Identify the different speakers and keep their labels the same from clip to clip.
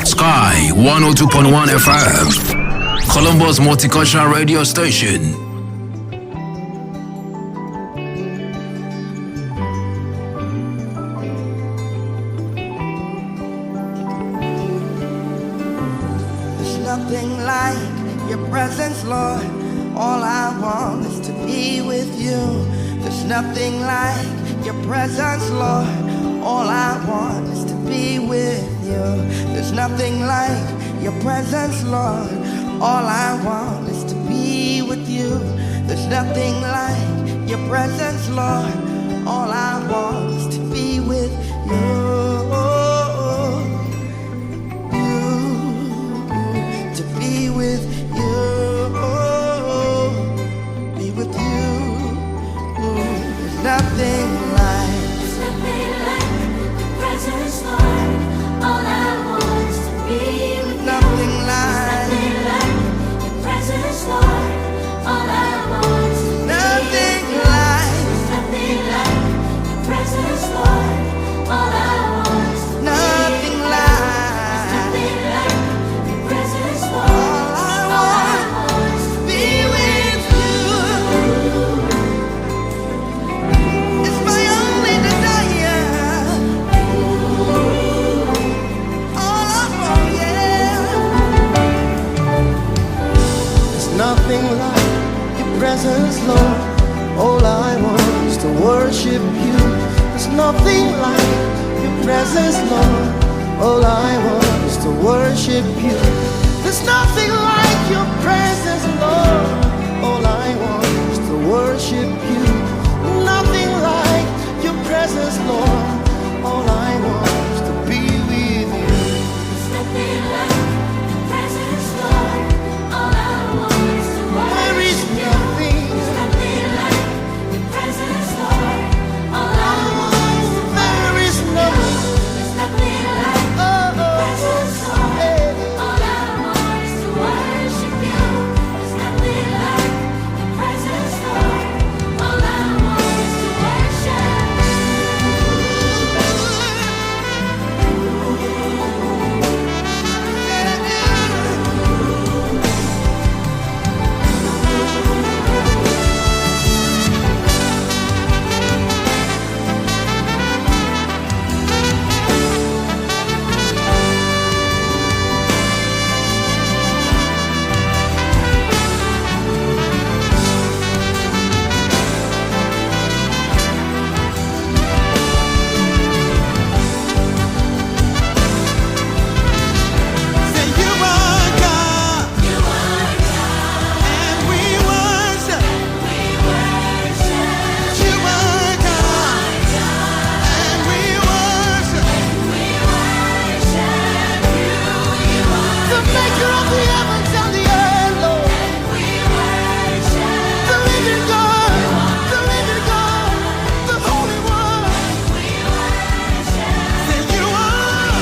Speaker 1: Sky 102.1 FM, Colombo's multicultural radio station.
Speaker 2: There's nothing like your presence, Lord. All I want is to be with you. There's nothing like your presence, Lord. All I want is to be with you. There's nothing like your presence, Lord. All I want is to be with you. There's nothing like your presence, Lord. All I want is to be with you. To be with you. Be with you. There's nothing like.
Speaker 3: There's nothing like your presence, Lord. All I want is to be with you.
Speaker 2: Nothing like.
Speaker 3: There's nothing like your presence, Lord. All I want is to be
Speaker 2: Nothing
Speaker 3: with you.
Speaker 2: like.
Speaker 3: There's nothing like your presence, Lord. All I want is to be
Speaker 2: Nothing
Speaker 3: with you.
Speaker 2: like.
Speaker 3: There's nothing like your presence, Lord.
Speaker 2: All I want
Speaker 3: is to
Speaker 2: be with you. It's my only desire. All I want, yeah. There's nothing like your presence, Lord. All I want is to worship you. There's nothing like your presence, Lord. All I want is to worship you. There's nothing like your presence, Lord. All I want is to worship you. Nothing like your presence, Lord. All I want is to be with you.
Speaker 3: There's nothing like your presence, Lord. All I want is to
Speaker 2: There
Speaker 3: worship
Speaker 2: is
Speaker 3: you.
Speaker 2: nothing.
Speaker 3: There's nothing like your presence, Lord. All I want is to
Speaker 2: There is nothing.
Speaker 3: There's nothing like your presence, Lord. All I want is to worship you. There's nothing like your presence, Lord. All I want is to worship.
Speaker 2: Say you are God,
Speaker 3: You are God.
Speaker 2: and we worship.
Speaker 3: We worship.
Speaker 2: You are God, and we worship.
Speaker 3: We worship you. You are
Speaker 2: The maker of the heavens and the earth, Lord.
Speaker 3: We worship.
Speaker 2: The living God, the Holy One.
Speaker 3: We worship.
Speaker 2: Say you are,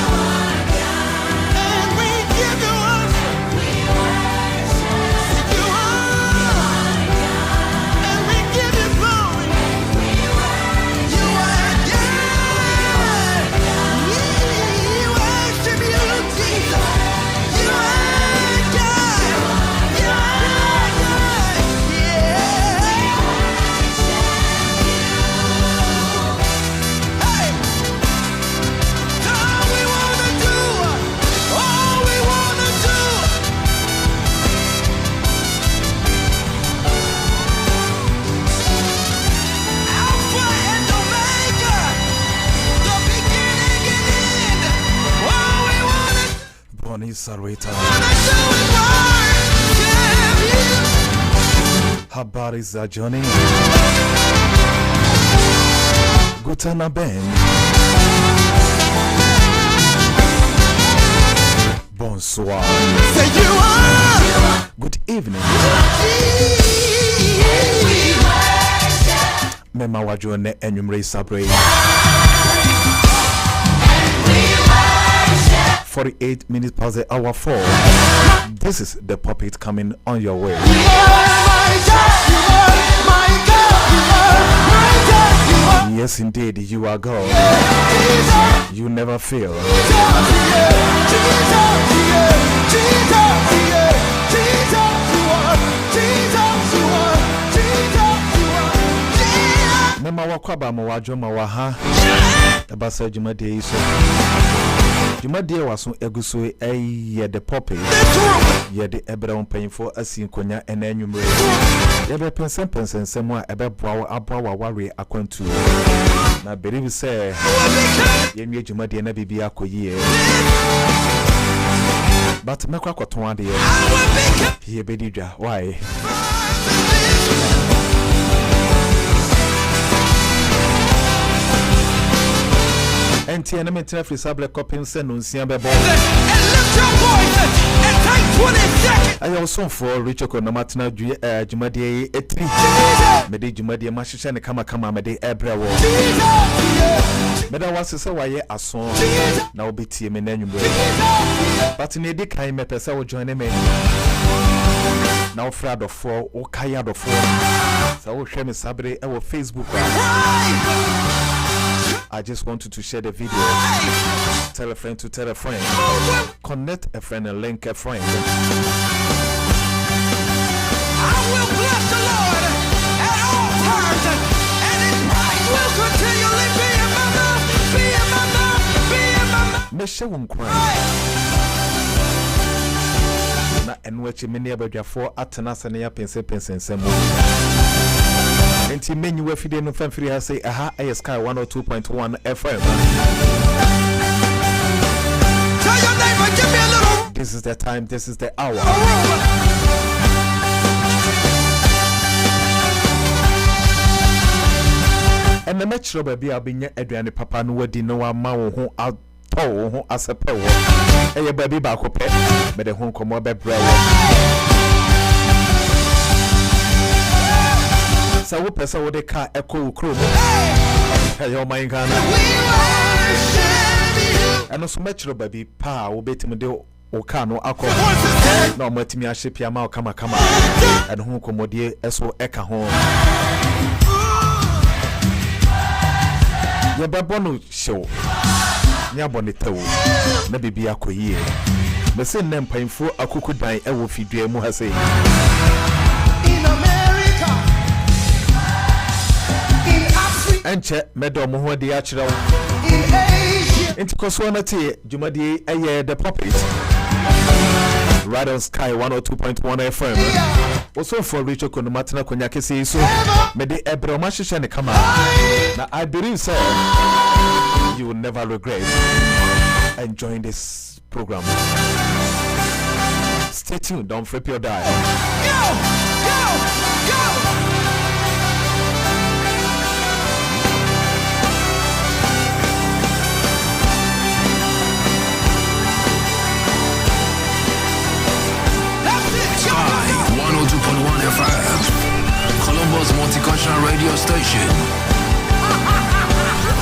Speaker 2: and we give you worship.
Speaker 3: We worship.
Speaker 2: Say you are, and we give you glory. You are God. We worship you, Jesus. You are God. You are God. Yeah. Hey. All we wanna do, all we wanna do. Alpha and Omega, the beginning and end. All we wanna
Speaker 4: Bonnie Sarita.
Speaker 2: do is worship you.
Speaker 4: Habari za Johnny. Gutana Ben. Bonsoir.
Speaker 2: Say you are.
Speaker 4: Good evening. Mema wajone enyumre sabre. 48 minutes past the hour 4. This is the puppet coming on your way. Yes, indeed, you are God. You never fail. Mama wakwaba mawajo mawaha. Abasa Jumadi iso. Jumadi waso eguso ye the poppy. Ye the ebra painful asin konya enenumre. Ebe pensen semwa ebe bwa abwa wari akwantu. Na believe say ye nwe Jumadi na bibia akoyie. But mekwa kwaton ade ye bedidwa why? And enemy free sable copying send on Siamba. And lift your voice and take 20 seconds. I also for Richard Konomatna Jumadi etri. Mede Jumadi Mashishan kama mede ebra wo. Meda was so why a song now be team in any but in a dick I met a sour join me. Now Frad of 4 or Kayad of 4. So I will share me Sabre our Facebook. I just wanted to share the video. Tell a friend to tell a friend. Connect a friend and link a friend.
Speaker 2: I will bless the Lord at all times, and His praise will continually be in my mouth, be in my mouth, be in my mouth.
Speaker 4: Mesha won't cry. Na enwechi many abadwa for atenasa na ya pense nsemo. Enti menu we fide no famfiri ha say aha Sky 102.1 FM.
Speaker 2: Tell your neighbor, give me a little.
Speaker 4: This is the time, this is the hour. And the metro baby abinya aduane papa no wadi no ama wo ho atɔ ho asepe wo. Eye baby ba ko pe, me de ho komo be bra wo. So we pesa wo de ka eko ukro mo. Hey yo my Ghana. And also metro baby pa wo betimi de o ka no akọ. Na o matimi ahye pia ma o kama. And ho komodie eso eka ho. Ye bebo no show. Nya bonetawo. Na bibi akoyie. Me se nem painfo akukudan e wo fidua mu ha sei. Enche medo mo ho de akira wo enti koso na te Jumadi eye the puppet right on Sky 102.1 FM also for Richard Konomatna konya kese so me de ebra ma hwehwe ne kama na I believe so you will never regret enjoying this program. Stay tuned, don't flip your dial.
Speaker 2: Go!
Speaker 1: Sky 102.1 FM, Columbus Multicultural Radio Station.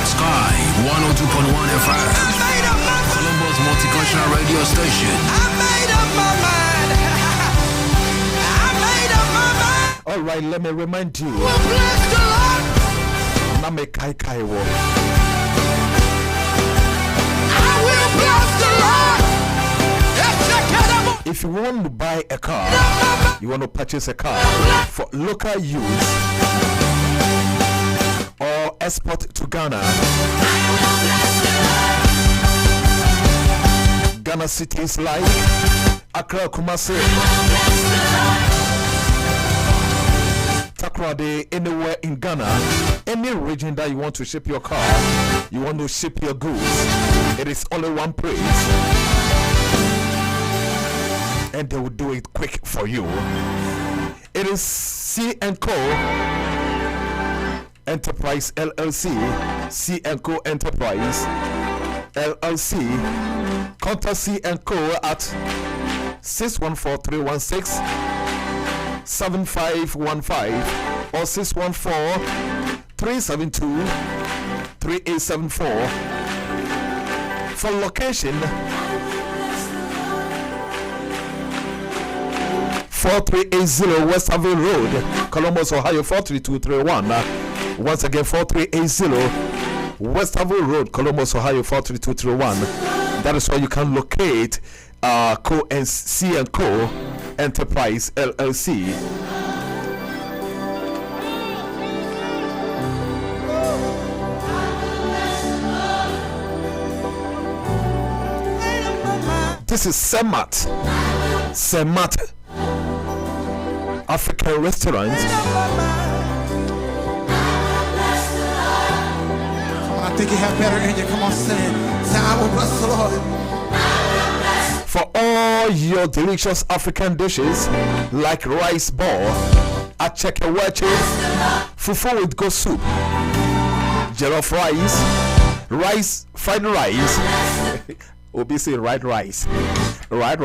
Speaker 1: Sky 102.1 FM, Columbus Multicultural Radio Station.
Speaker 2: I made up my mind.
Speaker 4: All right, let me remind you.
Speaker 2: Well, bless the Lord.
Speaker 4: Na me kai wo.
Speaker 2: I will bless the Lord.
Speaker 4: If you want to buy a car, you want to purchase a car for local use or export to Ghana, Ghana cities like Accra, Kumasi, Takoradi, anywhere in Ghana, any region that you want to ship your car, you want to ship your goods, it is only one place. And they will do it quick for you. It is C&Co Enterprise LLC. C&Co Enterprise LLC. Contact C&Co at 614-316-7515 or 614-372-3874. For location 4380 West Haven Road, Columbus, Ohio 43231. Once again, 4380 West Havel Road, Columbus, Ohio, 43231. That is where you can locate Co and C and Co Enterprise LLC. This is Semat African Restaurant.
Speaker 5: I think you have better in you. Come on, say it. Say, I will bless the Lord.
Speaker 4: For all your delicious African dishes like rice ball, achekewache, fufu with goat soup, jollof rice, fried rice. We'll be saying right rice.
Speaker 5: Yes. Say, I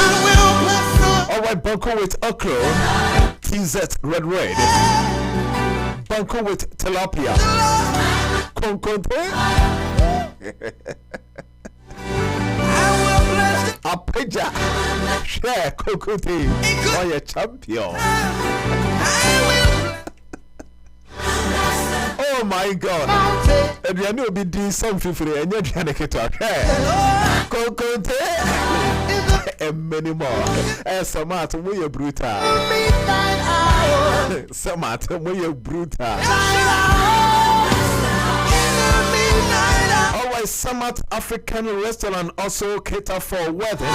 Speaker 5: will bless the Lord.
Speaker 4: Alright, banku with okra, TZ red, banku with tilapia, konkonte, apeja, share konkonte, oh yeah, champion. Oh my God! And you know, be doing something for and you're trying to get out. Konkonte, and many more. And Samata, we are brutal. Samata, we are brutal. Always, Samat African Restaurant also cater for wedding,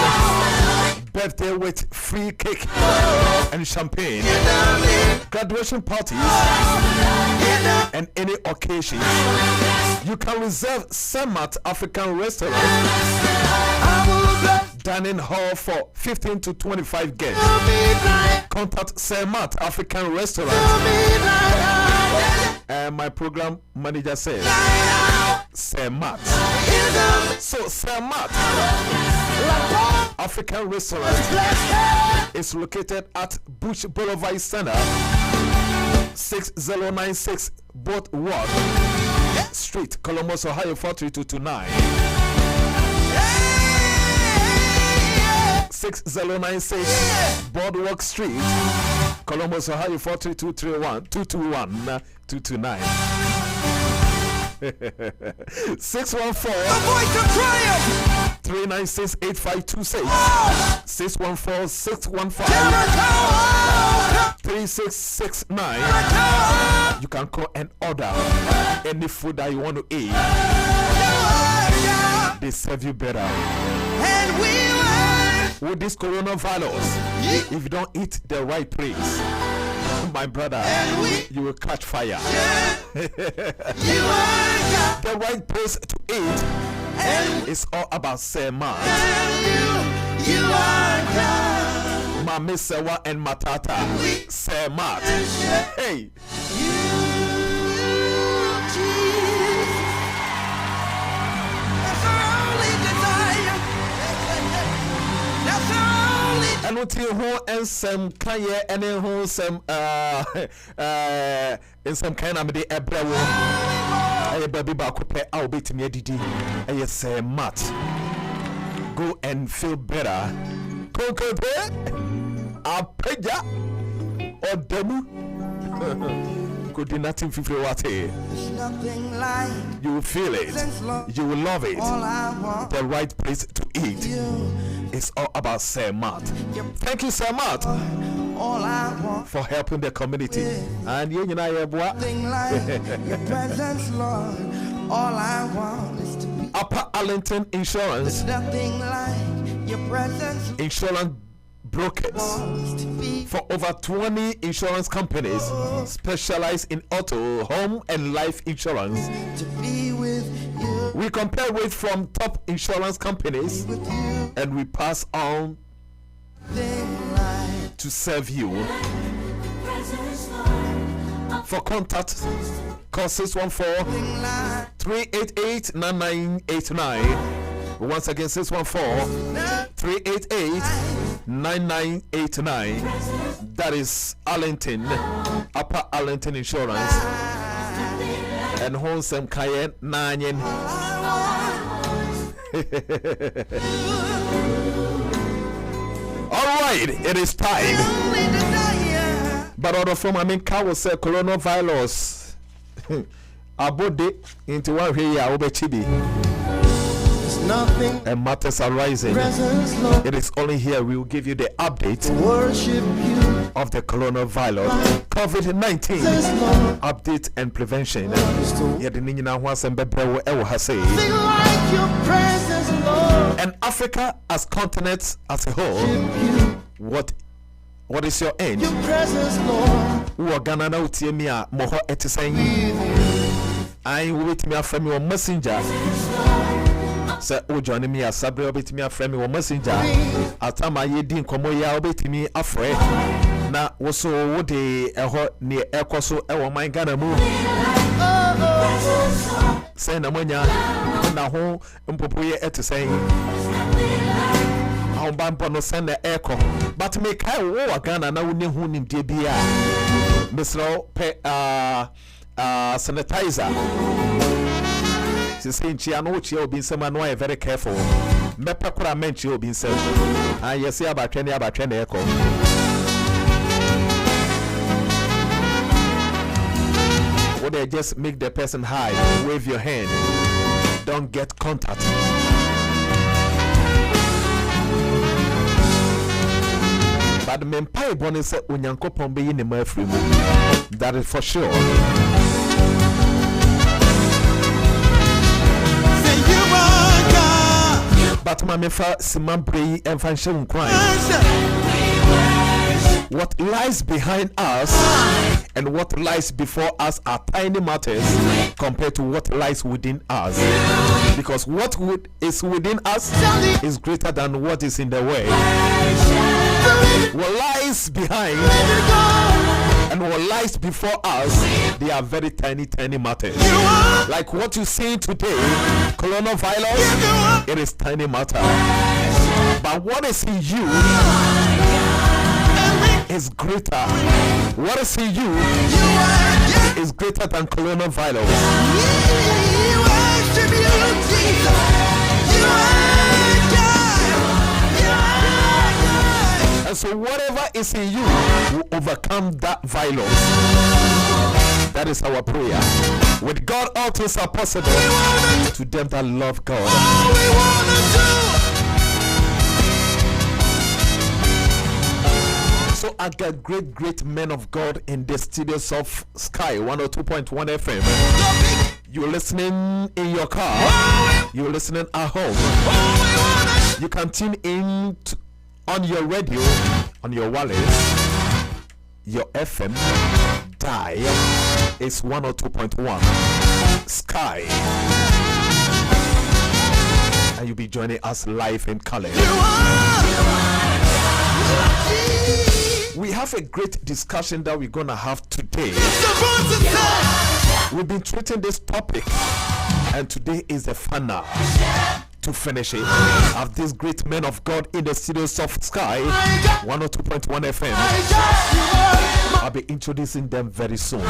Speaker 4: birthday with free cake and champagne, graduation parties, and any occasion. You can reserve Samat African Restaurant dining hall for 15 to 25 guests. Contact Samat African Restaurant. And my program manager says Samat. So Samat African Restaurant is located at Bush Boulevard Center, 6096 Boardwalk Street, Columbus, Ohio, 43229. 6096 Boardwalk Street, Columbus, Ohio, 43231 229. 614 396 8526 614 615 3669. You can call and order any food that you want to eat. They serve you better.
Speaker 2: And we
Speaker 4: with this coronavirus, if you don't eat the right place, my brother, you will catch fire. The right place to eat is all about Semat. Mame Sewa and Matata. Semat. Hey. And what you who and some kaya and who some in some kind of the ebrewo. I baby bakupe I'll be to me didi. I say mat. Go and feel better. Coco de apeja or demu. Could do nothing for
Speaker 2: There's nothing like
Speaker 4: you will feel it. You will love it.
Speaker 2: all I want
Speaker 4: The right place to eat.
Speaker 2: you.
Speaker 4: It's all about Semat. Thank you, Semat,
Speaker 2: All I want
Speaker 4: for helping the community. And you know,
Speaker 2: nothing like your presence, Lord. All I want is to be.
Speaker 4: Upper Arlington Insurance,
Speaker 2: There's nothing like your presence,
Speaker 4: insurance brokers
Speaker 2: Lord. Is to be.
Speaker 4: for over 20 insurance companies specialize in auto, home, and life insurance.
Speaker 2: To be with you,
Speaker 4: We compare rates from top insurance companies
Speaker 2: with you.
Speaker 4: and we pass on
Speaker 2: Thing like
Speaker 4: to serve you. For contact, call 614
Speaker 2: thing like
Speaker 4: 388 9989. Once again, 614 388 9989. That is Arlington, Upper Arlington Insurance. And Honsem Kayen Nanyen. All right, it is time.
Speaker 2: only desire.
Speaker 4: But But from I mean, cow say coronavirus. Abode into 1 year over chibi.
Speaker 5: Nothing
Speaker 4: And matters are rising.
Speaker 5: presence, Lord.
Speaker 4: It is only here we will give you the update
Speaker 5: Worship you,
Speaker 4: of the coronavirus, COVID-19
Speaker 5: Lord.
Speaker 4: update and prevention. Yeah, the Nina Wasembe say.
Speaker 5: Nothing like your presence, Lord.
Speaker 4: And Africa as continent as a whole, what is your end?
Speaker 5: Your presence, Lord.
Speaker 4: Who are Ghana now tie me a moho etisay. I wait me a friend me on messenger. Say o join me a sabre obet me a friend me on messenger. Atama ye din komo ya obet me afre. Na wo so wo de eho ne ekoso e wo man Ghana mu. Say na monya na ho mpopo ye etisay. How bampo no send the echo. But me kai wo Ghana na wo ne hu nim de bia. Mr. Sanitizer. Since I know you have been someone who are very careful. Mepakura meant you have been said. Yes, about 20 echo. Would they just make the person hide? Wave your hand. Don't get contact. But the Mempai Bonnie said, Unyanko Pombe in the Murphy. That is for sure. But my mefa Simambre and Fanshon crime. What lies behind us and what lies before us are tiny matters compared to what lies within us. Because what is within us is greater than what is in the way. What lies behind and what lies before us, they are very tiny matters. Like what you see today, coronavirus, it is tiny matter. But what is in you is greater. What is in you is greater than coronavirus. And so whatever is in you will overcome that virus. That is our prayer. With God, all things are possible to them that love God. So I got great men of God in the studios of Sky 102.1 FM. You're listening in your car. You're listening at home. You can tune in on your radio, on your wallet. Your FM dial is 102.1 Sky. And you'll be joining us live in color. We have a great discussion that we're gonna have today. We've been treating this topic, and today is the final to finish it. Of these great men of God in the studios of Sky 102.1 FM. I'll be introducing them very soon.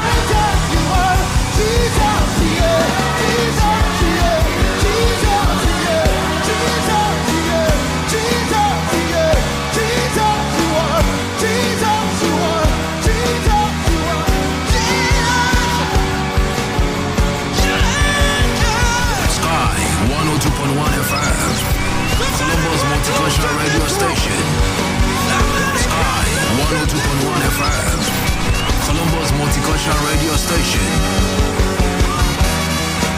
Speaker 1: Columbus Multicultural Radio Station. Sky 102.1 FM. Columbus Multicultural Radio Station.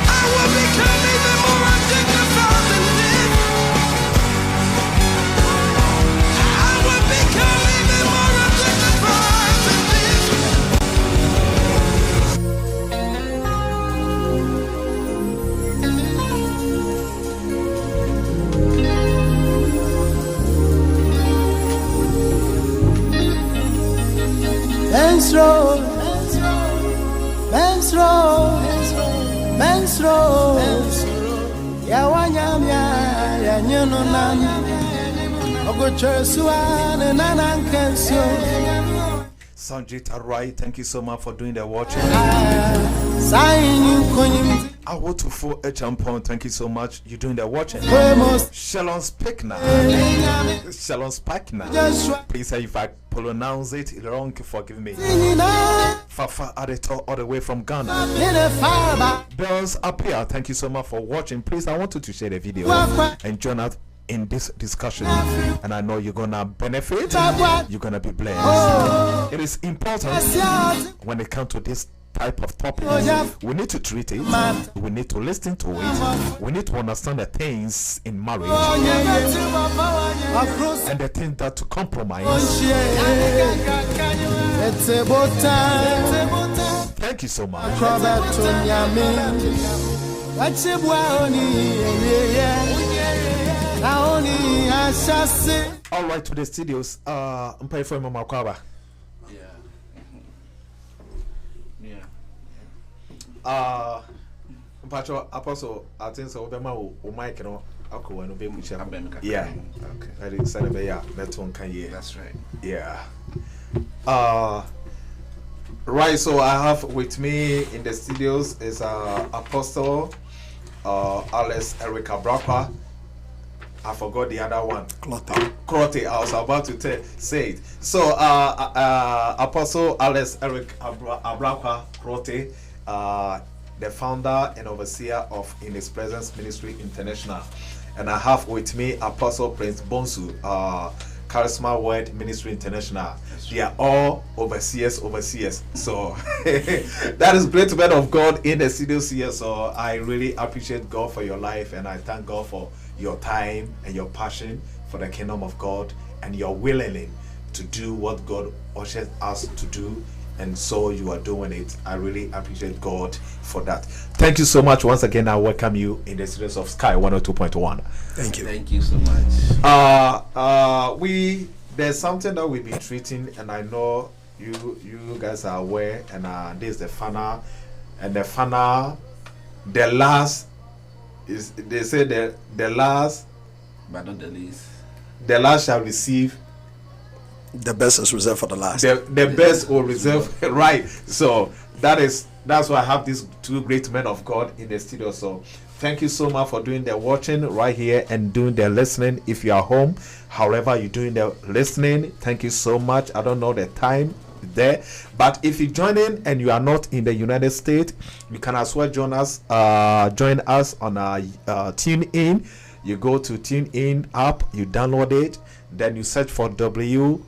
Speaker 2: I will become even more undignified than this. I will become even more undignified than this.
Speaker 5: Menstro, ya wanyamya ya nyono nam, ogochesua ne nanankensio.
Speaker 4: Sanjita Rai, thank you so much for doing the watching. Awotufo Echampon, thank you so much. You're doing the watching. Shalom Spikna. Shalom Spikna. Please, if I pronounce it wrong, forgive me. Fafa Adeto, all the way from Ghana. Bells Appear, thank you so much for watching. Please, I want you to share the video and join us in this discussion, and I know you're gonna benefit, you're gonna be blessed. It is important when it comes to this type of topic. We need to treat it, we need to listen to it, we need to understand the things in marriage and the things that to compromise. Thank you so much. All right, to the studios. I'm paying for Mama Kwaba. Pacho Apostle, I think so. Obama o Mike no ako no be mucha. Yeah. Okay. I did say be ya neton kan ye. That's right. Yeah. Right, so I have with me in the studios is Apostle Alex Eric Abrakwa. I forgot the other one. Crote. I was about to say it. So, Apostle Alex Eric Abrakwa Crote, the founder and overseer of In His Presence Ministry International. And I have with me Apostle Prince Bonsu, Charisma Word Ministry International. They are all overseers. So that is great men of God in the studios here. So I really appreciate God for your life, and I thank God for your time and your passion for the kingdom of God, and your willing to do what God ushers us to do, and so you are doing it. I really appreciate God for that. Thank you so much once again. I welcome you in the studios of Sky 102.1.
Speaker 6: Thank you.
Speaker 7: Thank you so much.
Speaker 4: There's something that we've been treating, and I know you guys are aware, and this is the funnel, and the funnel, the last is, they say the last
Speaker 7: But not the least.
Speaker 4: The last shall receive.
Speaker 6: The best is reserved for the last.
Speaker 4: The best will reserve. Right. So that's why I have these two great men of God in the studio. So thank you so much for doing the watching right here and doing the listening. If you are home, however you're doing the listening, thank you so much. I don't know the time there, but if you join in and you are not in the United States, you can as well join us on our TuneIn. You go to TuneIn app, you download it, then you search for WCRM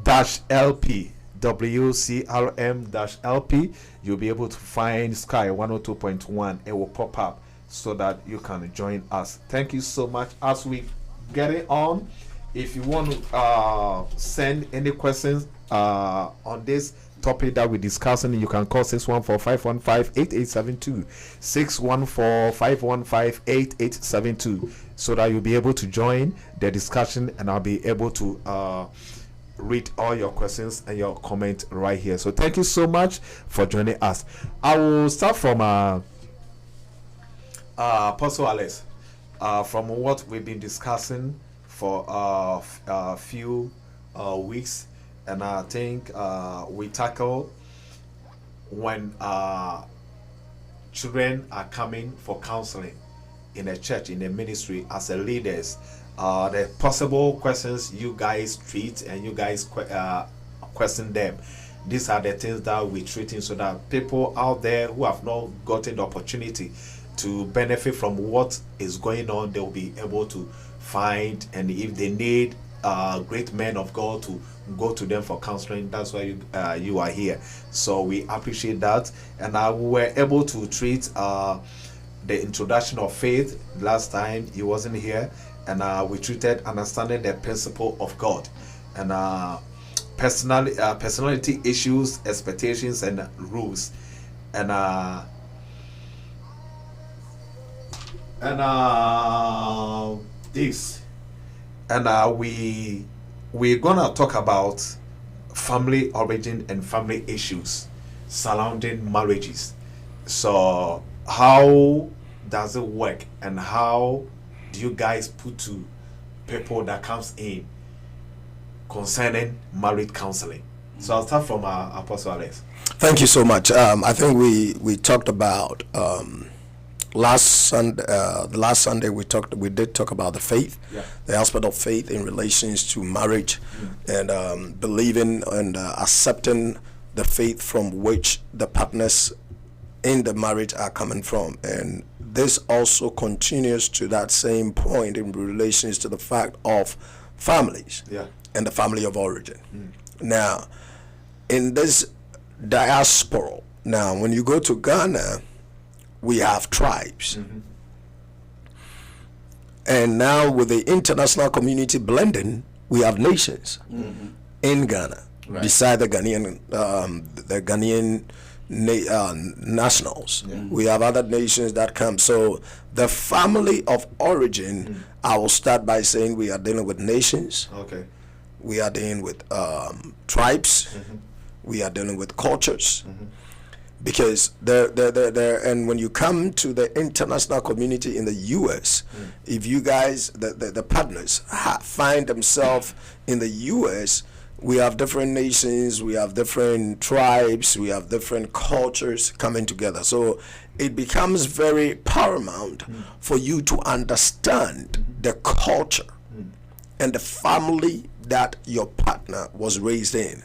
Speaker 4: dash LP. WCRM dash LP. You'll be able to find Sky 102.1. It will pop up so that you can join us. Thank you so much. As we get it on, if you want to send any questions on this topic that we're discussing, you can call 614-515-8872 614-515-8872 so that you'll be able to join the discussion, and I'll be able to read all your questions and your comment right here. So thank you so much for joining us. I will start from Apostle Alex, from what we've been discussing for a few weeks, and I think we tackle when children are coming for counseling in a church, in a ministry, as a leaders, the possible questions you guys treat and you guys question them. These are the things that we're treating, so that people out there who have not gotten the opportunity to benefit from what is going on, they'll be able to find, and if they need great men of God to go to them for counseling, that's why you are here. So we appreciate that, and we were able to treat the introduction of faith last time. He wasn't here, and we treated understanding the principle of God, and personality issues, expectations, and rules, and this, and we're gonna talk about family origin and family issues surrounding marriages. So how does it work, and how do you guys put to people that comes in concerning marriage counseling. So I'll start from Apostle Alex.
Speaker 6: Thank you so much. I think we talked about last Sunday we did talk about the faith, the aspect of faith in relations to marriage, and believing and accepting the faith from which the partners in the marriage are coming from. And this also continues to that same point in relations to the fact of families and the family of origin. Now, in this diaspora, now when you go to Ghana, we have tribes. And now with the international community blending, we have nations in Ghana. Beside the Ghanaian nationals, we have other nations that come. So the family of origin, I will start by saying we are dealing with nations. We are dealing with tribes. We are dealing with cultures. Because and when you come to the international community in the U.S., if you guys, the partners find themselves in the U.S., we have different nations, we have different tribes, we have different cultures coming together. So it becomes very paramount for you to understand the culture and the family that your partner was raised in.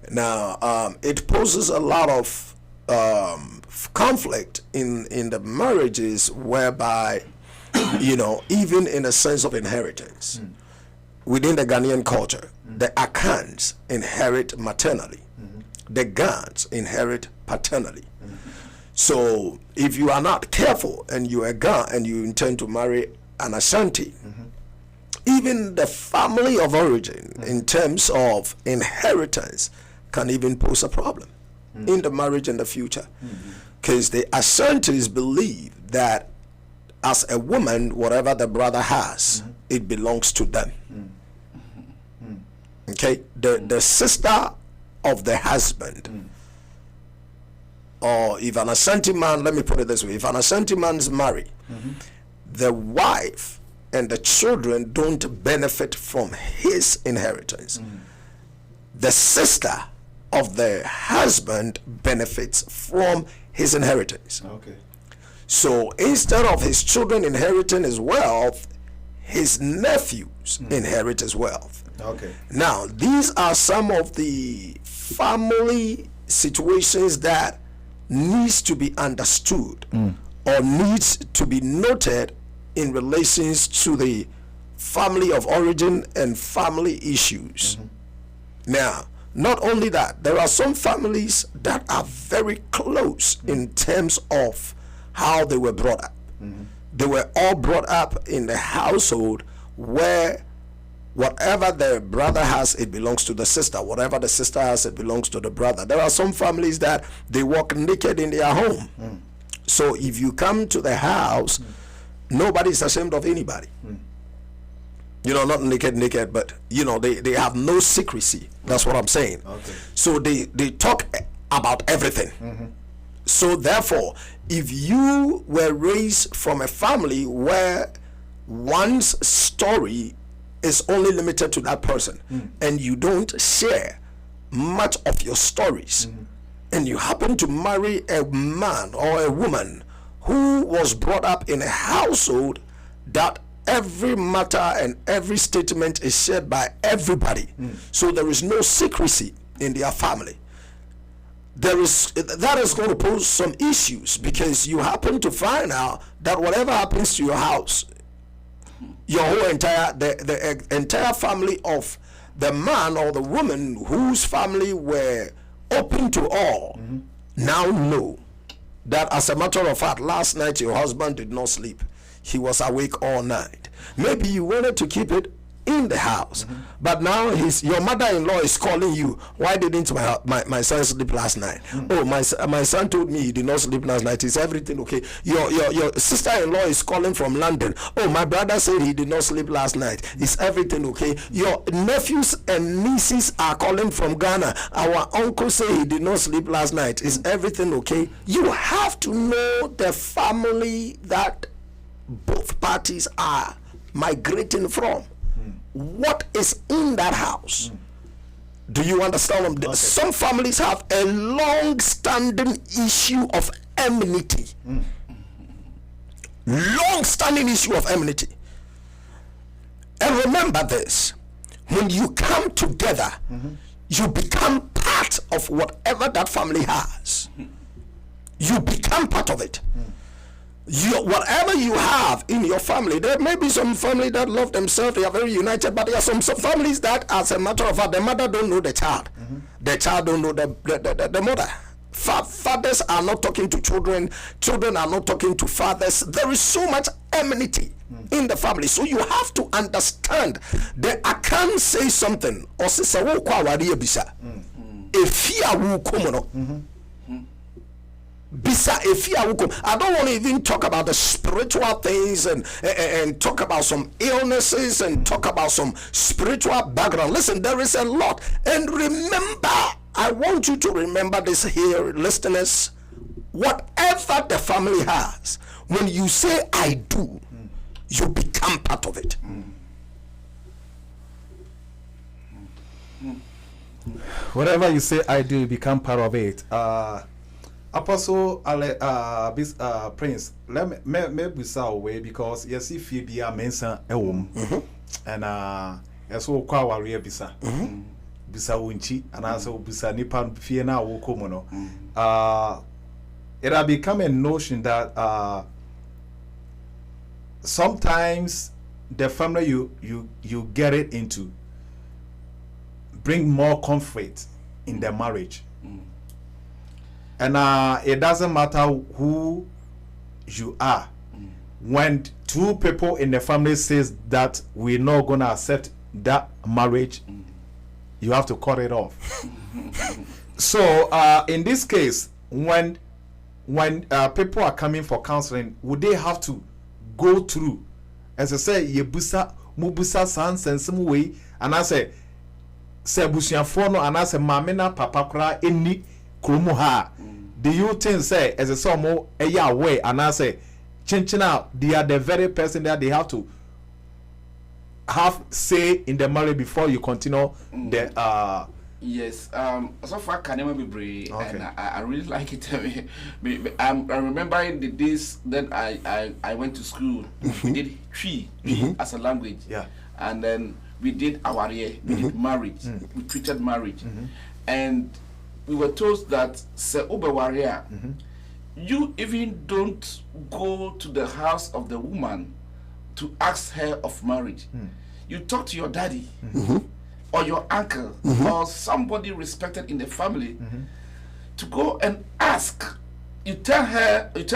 Speaker 6: Now, it poses a lot of conflict in the marriages whereby, even in a sense of inheritance. Within the Ghanaian culture, the Akans inherit maternally. The Gans inherit paternally. So if you are not careful and you are Gan and you intend to marry an Ashanti, even the family of origin in terms of inheritance can even pose a problem in the marriage in the future. Because the Ashantis believe that as a woman, whatever the brother has, it belongs to them. Okay, the sister of the husband, or if an Ashanti man, let me put it this way, if an Ashanti man is married, the wife and the children don't benefit from his inheritance. The sister of the husband benefits from his inheritance. So instead of his children inheriting his wealth, his nephews inherit his wealth. Now, these are some of the family situations that needs to be understood or needs to be noted in relations to the family of origin and family issues. Now, not only that, there are some families that are very close in terms of how they were brought up. They were all brought up in the household where whatever the brother has, it belongs to the sister. Whatever the sister has, it belongs to the brother. There are some families that they walk naked in their home. So if you come to the house, nobody is ashamed of anybody. Not naked, but they have no secrecy. That's what I'm saying. So they talk about everything. So therefore, if you were raised from a family where one's story is only limited to that person, and you don't share much of your stories, and you happen to marry a man or a woman who was brought up in a household that every matter and every statement is shared by everybody, so there is no secrecy in their family, that is going to pose some issues, because you happen to find out that whatever happens to your house, your whole the entire family of the man or the woman whose family were open to all now know that, as a matter of fact, last night your husband did not sleep. He was awake all night. Maybe you wanted to keep it in the house, but now your mother-in-law is calling you. Why didn't my son sleep last night? Oh, my son told me he did not sleep last night. Is everything okay? Your sister-in-law is calling from London. Oh, my brother said he did not sleep last night. Is everything okay? Your nephews and nieces are calling from Ghana. Our uncle said he did not sleep last night. Is everything okay? You have to know the family that both parties are migrating from. what is in that house. Do you understand? Okay. Some families have a long-standing issue of enmity. Long-standing issue of enmity. And remember this: when you come together, you become part of whatever that family has. You become part of it. Whatever you have in your family, there may be some family that love themselves, they are very united, but there are some families that, as a matter of fact, the mother don't know the child. The child don't know the mother. Fathers are not talking to children, children are not talking to fathers. There is so much enmity in the family. So you have to understand that I can't say something or say I don't want to even talk about the spiritual things and talk about some illnesses and talk about some spiritual background. Listen, there is a lot. And remember, I want you to remember this here, listeners. Whatever the family has, when you say I do, you become part of it.
Speaker 4: Whatever you say I do, you become part of it. Apostle Prince, let me be so away because you see Phoebe mention a woman and as well kwa warrior bisa bisa winchi and also bisa nipa fear na woko mono. It has become a notion that sometimes the family you get it into bring more conflict in the marriage. And it doesn't matter who you are. When two people in the family says that we're not gonna accept that marriage, you have to cut it off. So in this case, when people are coming for counseling, would they have to go through, as I say, yebusa mubusa sans and some way, and I say busianfono and I say mamena papa kra eni kromuha. Do you think say as a somo a way and I say chinchina they are the very person that they have to have say in the marriage before you continue the
Speaker 7: yes so far can never be brave and I really like it. I remember in the days that I went to school. We did tree as a language, and then we did our year, we did marriage, we treated marriage, and we were told that you even don't go to the house of the woman to ask her of marriage. You talk to your daddy or your uncle or somebody respected in the family to go and ask. You tell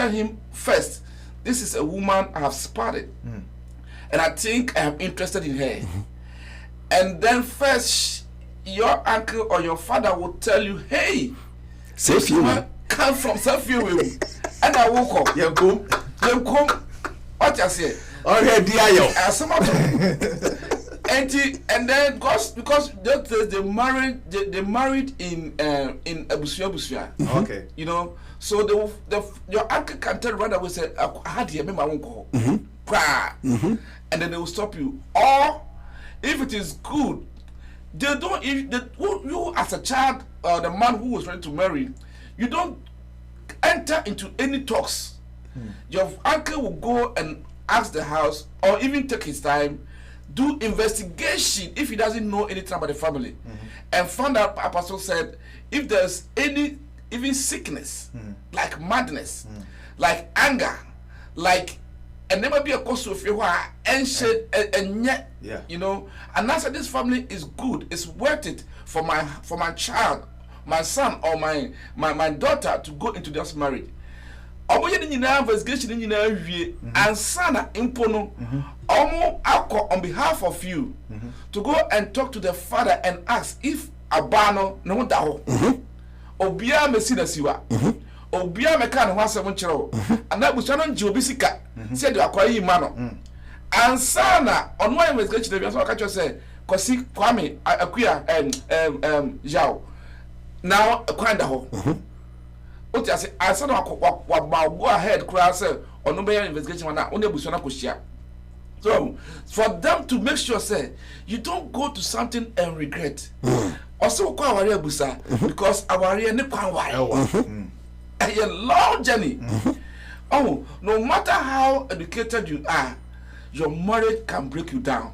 Speaker 7: him first, this is a woman I have spotted and I think I am interested in her. And then first your uncle or your father will tell you, hey, this woman come from Selfie and I woke up. You come. What you say?
Speaker 4: Okay, dear.
Speaker 7: And then because they married in Abusia.
Speaker 4: Okay.
Speaker 7: You know, so your uncle can tell right away, say, I had to my uncle. And then they will stop you. Or if it is good, they don't. You as a child, the man who was ready to marry, you don't enter into any talks. Your uncle will go and ask the house, or even take his time, do investigation if he doesn't know anything about the family, and found out. Apostle said, if there's any even sickness, like madness, like anger, like. And never be a cause of you and yet, you know, and I said this family is good, it's worth it for my child, my son or my daughter to go into this marriage. Investigation and sana impono on behalf of you to go and talk to the father and ask if abano no daho obia mesina siwa obia meka ne ho asem kire and that bushano nje obisika said you akwayi mano and sana on one investigation dey so ka say kosi kwame akuya yao now kwanda ho o ti ase asana wa go ahead kura say onu be investigation na onu ebuso na koshia So for them to make sure say you don't go to something and regret. Also kwa aware abusa because aware ne kwan ware. A long journey. Oh, no matter how educated you are, your marriage can break you down.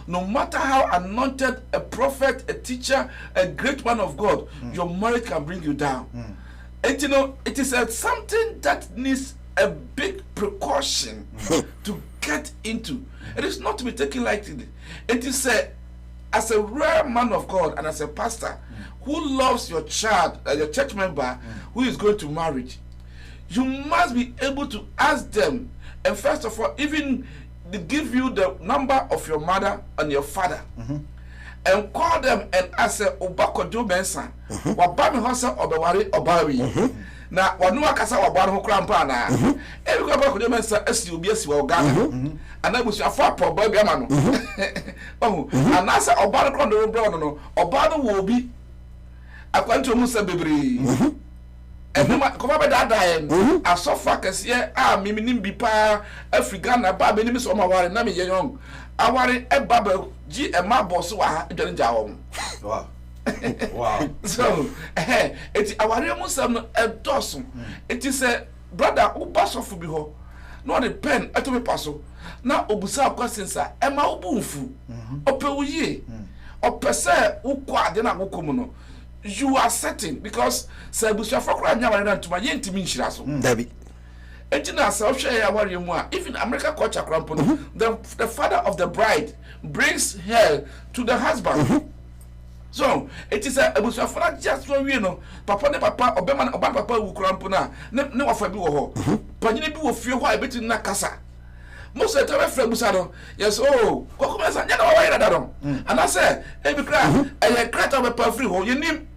Speaker 7: No matter how anointed a prophet, a teacher, a great man of God, your marriage can bring you down. And you know, it is something that needs a big precaution to get into. It is not to be taken lightly. It is as a rare man of God and as a pastor who loves your child, your church member who is going to marriage, you must be able to ask them, and first of all, even they give you the number of your mother and your father, and call them and ask Obako Jo Benson, Wabami Hosa Obawari Obawi. Now, one more Casa Wabano Crampana, every Obako Jo Benson SUBS Ghana, and I was your father, Bobby Amano. Oh, and answer Obano Crondo Brono, Obano will be according to Musa Bibri. And no matter come that dying, I so focus here. Mimi Bipa, African, a baby, Miss Omawari, Nami Young. I worry a bubble, G and my boss who are doing Jawam. Wow. So, it's our Muslim a dozen. It is a brother who pass off beho. Not a pen, a to be passo. Now, Obusa questions are Emma Obufu, Ope or per se, who quite then I will come. You are certain because Sabusha Fokra Yaman to my yenti Minshiraso. Debbie. Engineer South Share Warrior, even American culture crampon, the father of the bride brings her to the husband. So it is a Busha Frak just for you know, Papa ne Papa, Obeman, Oban Papa who crampona, no Fabu ho, Panini will feel why between Nakasa. Most of the time, Busado, yes, oh, Cocomas and Yadam. And I said, every crack, I crack of a perfume, or you name.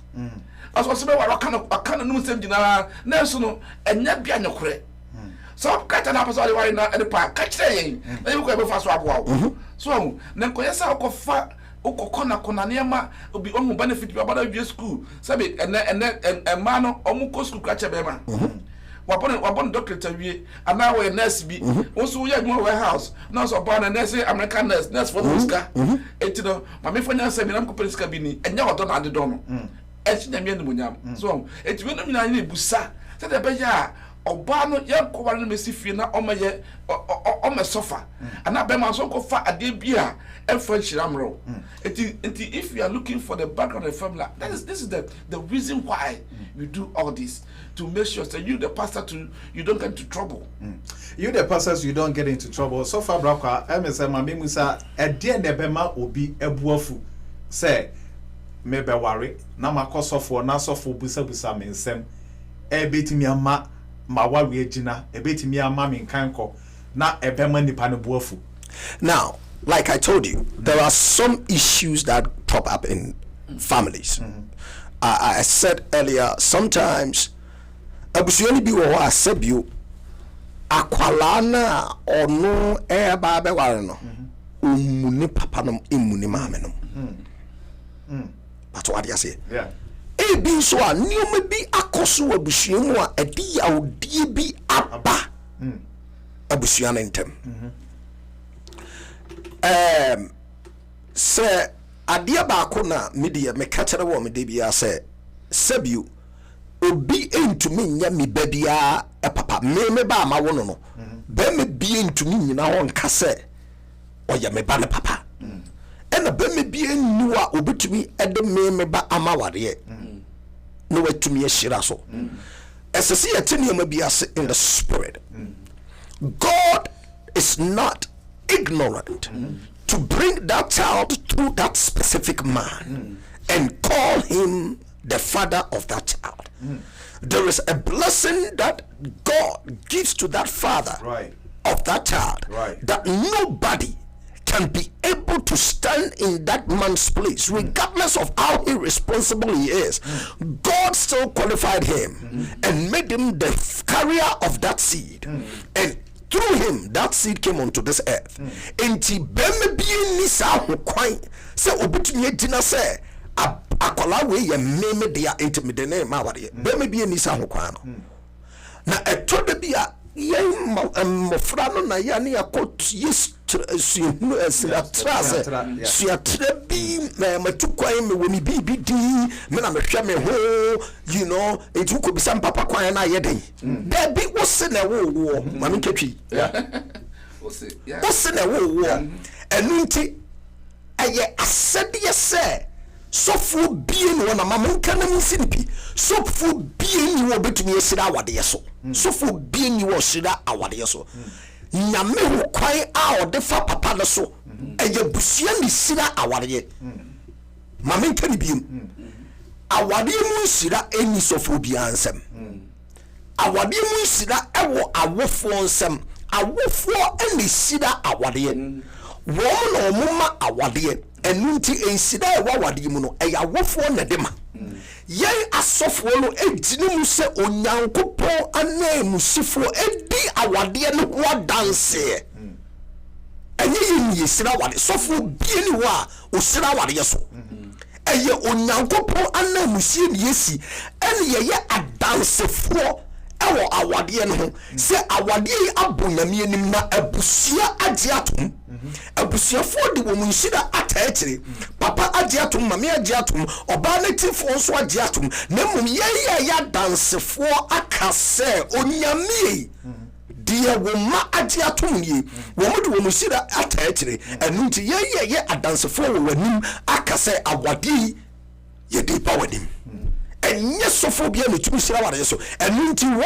Speaker 7: As was about a kind of new seminar, Nelson, and not be no credit. So, cut an episode right now at the park, catch saying, they will go fast walk. So, Nankoyasa Kofa, Okokona Konaniama will be on benefit about your school, Sabi, and Mano, Omuko school catch a bema. Wapon doctor TV, and now a nurse be also we have more warehouse. Now so upon a nurse, American nurse for Muska. It no, my friend said, I'm Cooper's cabin, and now I don't have the dono. So it will not be Busa, said the Baya, Obano, young Covan Messifina, on my sofa, and I bet my son go far a day beer and French Ramro. If you are looking for the background of the family, this is the reason why we do all this. To make sure that you, the pastor, you don't get into trouble.
Speaker 4: You, the pastors, you don't get into trouble. So far, Braka, MSM, Mami Musa, at the end of Bema will be a buafu. Say, maybe worry, Namako for Naso for Busa Busa Mensem, a bit me a Mawa Regina, a bit me a mammy Kanko, not a Bema Nipano buafu.
Speaker 6: Now, like I told you, there are some issues that pop up in families. I said earlier, sometimes abusuani bi wo asebio akwala na ono eba be ware no umuni papa no imuni maame no but what do you say e bi so a nioma bi akoso abusuamu a edi ya odie bi aba abusuana ntem se adia ba ko na media me ka kere wo me de bia se sebio obi entumi nya mi babia e papa me ba ma wono no be me bi entumi nyina ho nka se oya me ba ne papa ena be me bi ennu a obetumi ede me ba amaware no watumi ehira so esese yetini ma bi ase in the spirit. God is not ignorant to bring that child through that specific man and call him the father of that child. There is a blessing that God gives to that father of that child that nobody can be able to stand in that man's place, regardless of how irresponsible he is. God still qualified him and made him the carrier of that seed, and through him that seed came onto this earth. Enti beme bi ni sa ho kwan se obetumi agina se akola we ye meme dia intimidate ma wade beme bi ni sa ho kwan no na etoda bi a yen mofra no na ya ne yakot yes suhunu trase suatra bi matukwan me woni bi di me na mehwe me ho you know etu ko bisa papa kwan na ye den da bi wo se na wo ma me ketwi wo se na wo enu nti aye asede se sofu bie no na mama nka na msinpi sofu bie ni wo betumi esira awade yeso sofu bie ni wo sira awade yeso nyame ho kwan a ode fa papa no so eye busia ni sira awade mama nka ni biem awade mu sira eni sofu bie ansem awade mu sira ewo awofo nsem awofo eni sira awade wo no muma awade enunti ensida e wawade mu no e yawofo na dema yen asofo no ejini mu se onyankopon anamusifo edi awade no ho danse enye yin yesira wade sofo bie ni wa osira wade yeso eye onyankopon anamusie ni yesi ene ye adansefo ewo awade no ho se awade abonyame anim na abusia agye atom abusiafo de wo munshira ataekire papa agye atom mame agye atom oba na tifo nso agye atom na mum ye ya dansefo akase onyame die wo ma agye atom nie wo mu de wo munshira ataekire enu nti ye adansefo wo wanim akase awade ye de pa wanim enye sofo bia me tumi sira ware so enu nti wo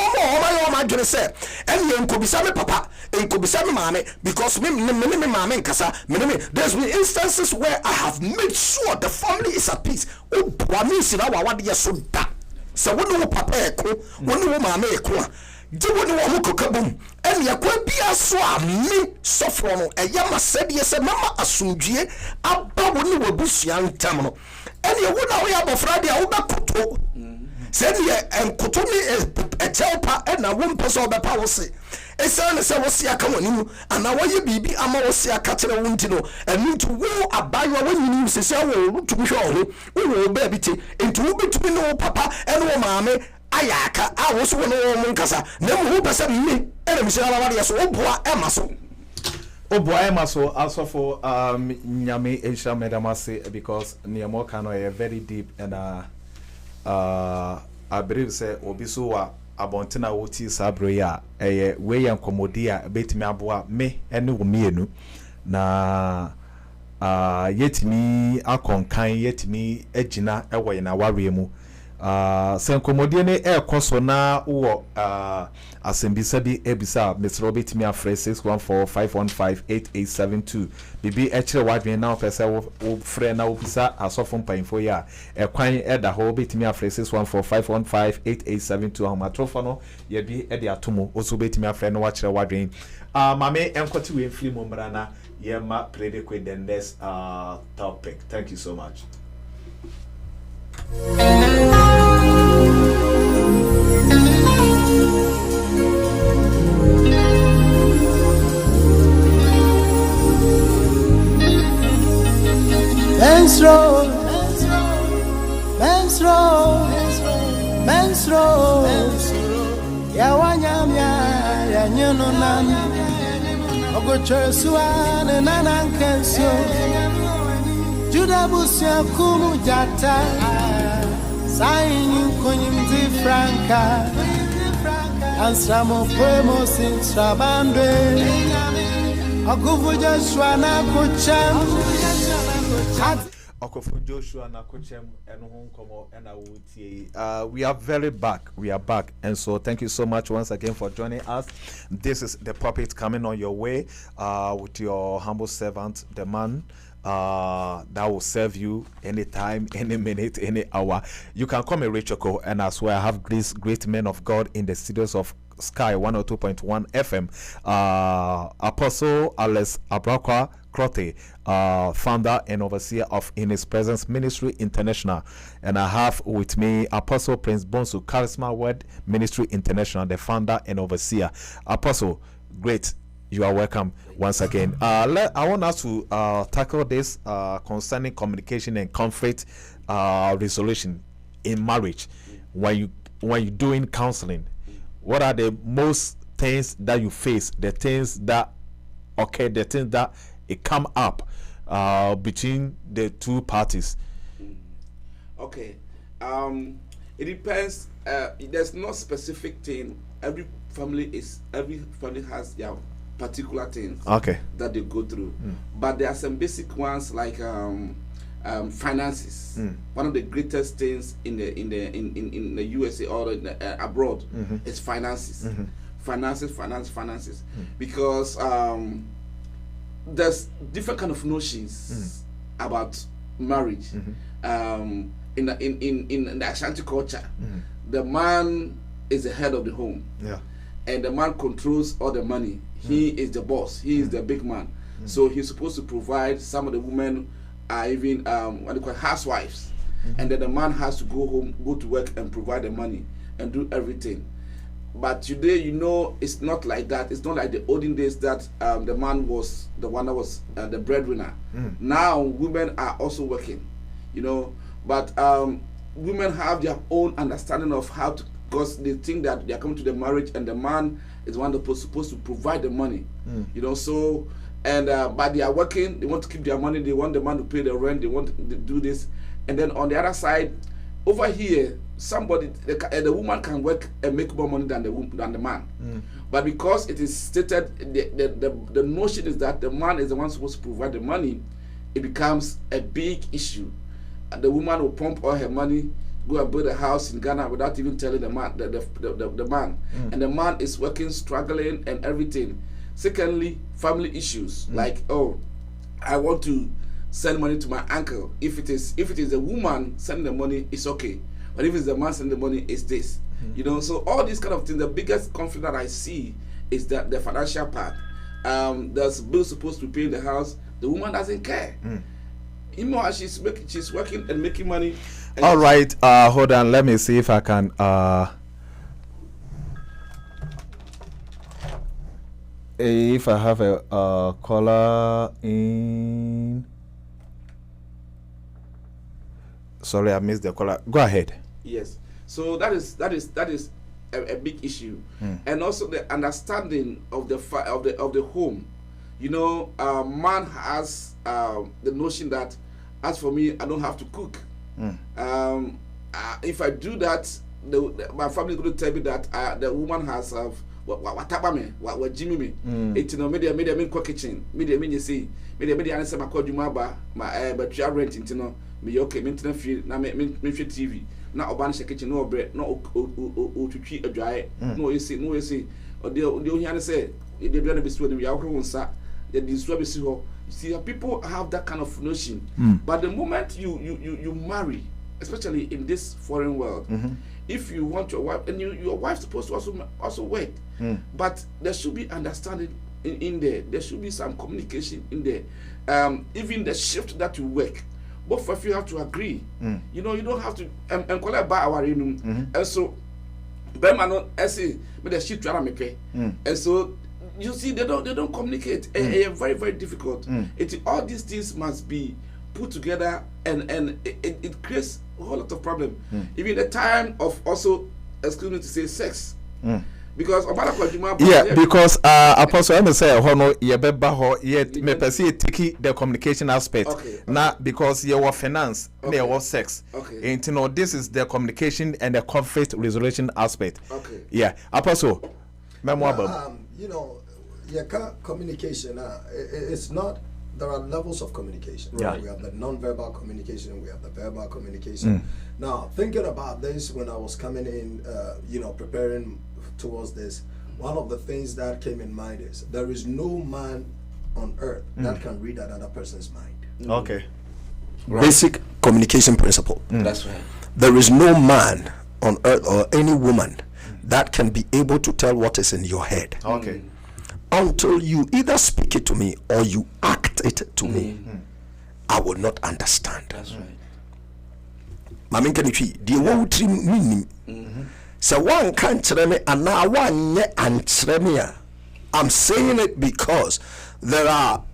Speaker 6: ma adwene se ene enkobisa me papa enkobisa me maame because me maame nkasa me there's been instances where I have made sure the family is at peace o bua me sira wa wade yeso da se woni wo papa eko woni wo maame eko a je woni wo kokabum ene yakwa bia so a me sofo no eya masede se mama asundue aba woni wabusua ntam no ene wo na wo ya bofra dia wo bekoto said enkoto ni echelpa na wo mpeso obepa wo se esane se wo se aka wanimu ana wo ye bibi ama wo se aka kire wo ntino enu ntu wo abayo wo nyini sese wo tumi hwe wo ba bi te ntu wo bitumi no papa ene wo maame ayaka a wo so wo no wo nkasa na mu wo pese mi ene mi se ala wade so wo boa e maso
Speaker 4: Oboyemaso also for Nyame Asia Medamase because Niamo Kano are very deep and I believe say Obisoa Abontina Woti Sabroya a way and Comodia bait me aboa me and mienu na yet me akon kan yet me ejina ewa na waremu senkomodie e koso na wo asembisa bi ebisa Mr. Robert me afre 614-515-8872 bibi e kire wadwen na opese wo frɛ na obisa asofo mpanfo ya e kwan e da ho betimi afre 614-515-8872 ahomatrofo no ye bi e de atomo oso betimi afre no wa kire wadwen mame enkoti we mfiri mo mbra na ye ma play the next topic. Thank you so much.
Speaker 8: Menstro, ya wanyamya ya nyono nani, ogocho suane nanankensio, juda busia kumu jata, saini konyimzi franka, ansamo poemo sintrabandwe, okufu Joshua na kucham.
Speaker 4: Okofu Joshua na Kochem and home komo and we are very back. We are back. And so thank you so much once again for joining us. This is the puppet coming on your way with your humble servant, the man that will serve you anytime, any minute, any hour. You can call me Rachel, and as well I have these great men of God in the studios of Sky 102.1 FM. Apostle Alex Abrakwa Crote, founder and overseer of In His Presence Ministry International, and I have with me Apostle Prince Bonsu, Charisma Word Ministry International, the founder and overseer. Apostle, great, you are welcome once again. I want us to tackle this concerning communication and conflict resolution in marriage. When you're doing counseling, what are the most things that you face, the things that the things that it come up between the two parties?
Speaker 7: Okay. It depends. There's no specific thing. Every family has their particular things that they go through. But there are some basic ones like finances. One of the greatest things in the USA or abroad is finances. Finances. Because there's different kind of notions about marriage. In the Ashanti culture, the man is the head of the home, and the man controls all the money. He is the boss. He is the big man. So he's supposed to provide. Some of the women are even what they call housewives, and then the man has to go home, go to work, and provide the money and do everything. But today, it's not like that. It's not like the olden days that the man was the one that was the breadwinner. Now women are also working, but women have their own understanding of how to, because they think that they are coming to the marriage and the man is the one that's supposed to provide the money, so, and but they are working, they want to keep their money, they want the man to pay the rent, they want to do this, and then on the other side, over here, the woman can work and make more money than the man. But because it is stated, the notion is that the man is the one supposed to provide the money, it becomes a big issue. The woman will pump all her money, go and build a house in Ghana without even telling the man, the man. And the man is working, struggling, and everything. Secondly, family issues like, I want to send money to my uncle. If it is a woman sending the money, it's okay. But if it's the man sending the money, it's this. So all these kind of things. The biggest conflict that I see is that the financial part. There's bills supposed to pay in the house. The woman doesn't care. She's working and making money. And
Speaker 4: all right, hold on. Let me see if I can. If I have a caller in. Sorry, I missed the caller. Go ahead.
Speaker 7: Yes. So that is a big issue, and also the understanding of the home. Man has the notion that, as for me, I don't have to cook. If I do that, my family is going to tell me that the woman has what Jimmy me. It's media cook kitchen. Media say answer my call my but rent me okay maintenance fee na me TV na oban she kitchen no bread no o twitwi adwae no ese o de ohia ne say e de bia na besu ne ya horo nsa the disu be si ho. See, people have that kind of notion, but the moment you marry, especially in this foreign world, if you want your wife, and your wife's supposed to also work, but there should be understanding in there. There should be some communication in there. Even the shift that you work, both of you have to agree. You don't have to and call it by our and so Bema I say me the shift me pay, and so. You see, they don't communicate. Very, very difficult. All these things must be put together, and it creates a whole lot of problem. Even the time of also, excuse me to say, sex. Because
Speaker 4: because Apostle I say hono yebeba ho yet me pese take the communication aspect. Now because you were finance, there was sex. And this is the communication and the conflict resolution aspect. Yeah, Apostle.
Speaker 6: Communication. It's not. There are levels of communication. Right? We have the non-verbal communication. We have the verbal communication. Now, thinking about this when I was coming in, preparing towards this, one of the things that came in mind is there is no man on earth that can read another person's mind.
Speaker 4: Okay.
Speaker 6: Basic communication principle.
Speaker 7: That's right.
Speaker 6: There is no man on earth or any woman that can be able to tell what is in your head.
Speaker 4: Okay.
Speaker 6: Until you either speak it to me or you act it to me, I will not understand.
Speaker 7: That's right.
Speaker 6: Mami kanichi, di wo tri minim. So one can't tell me and now one ye and I'm saying it because there are,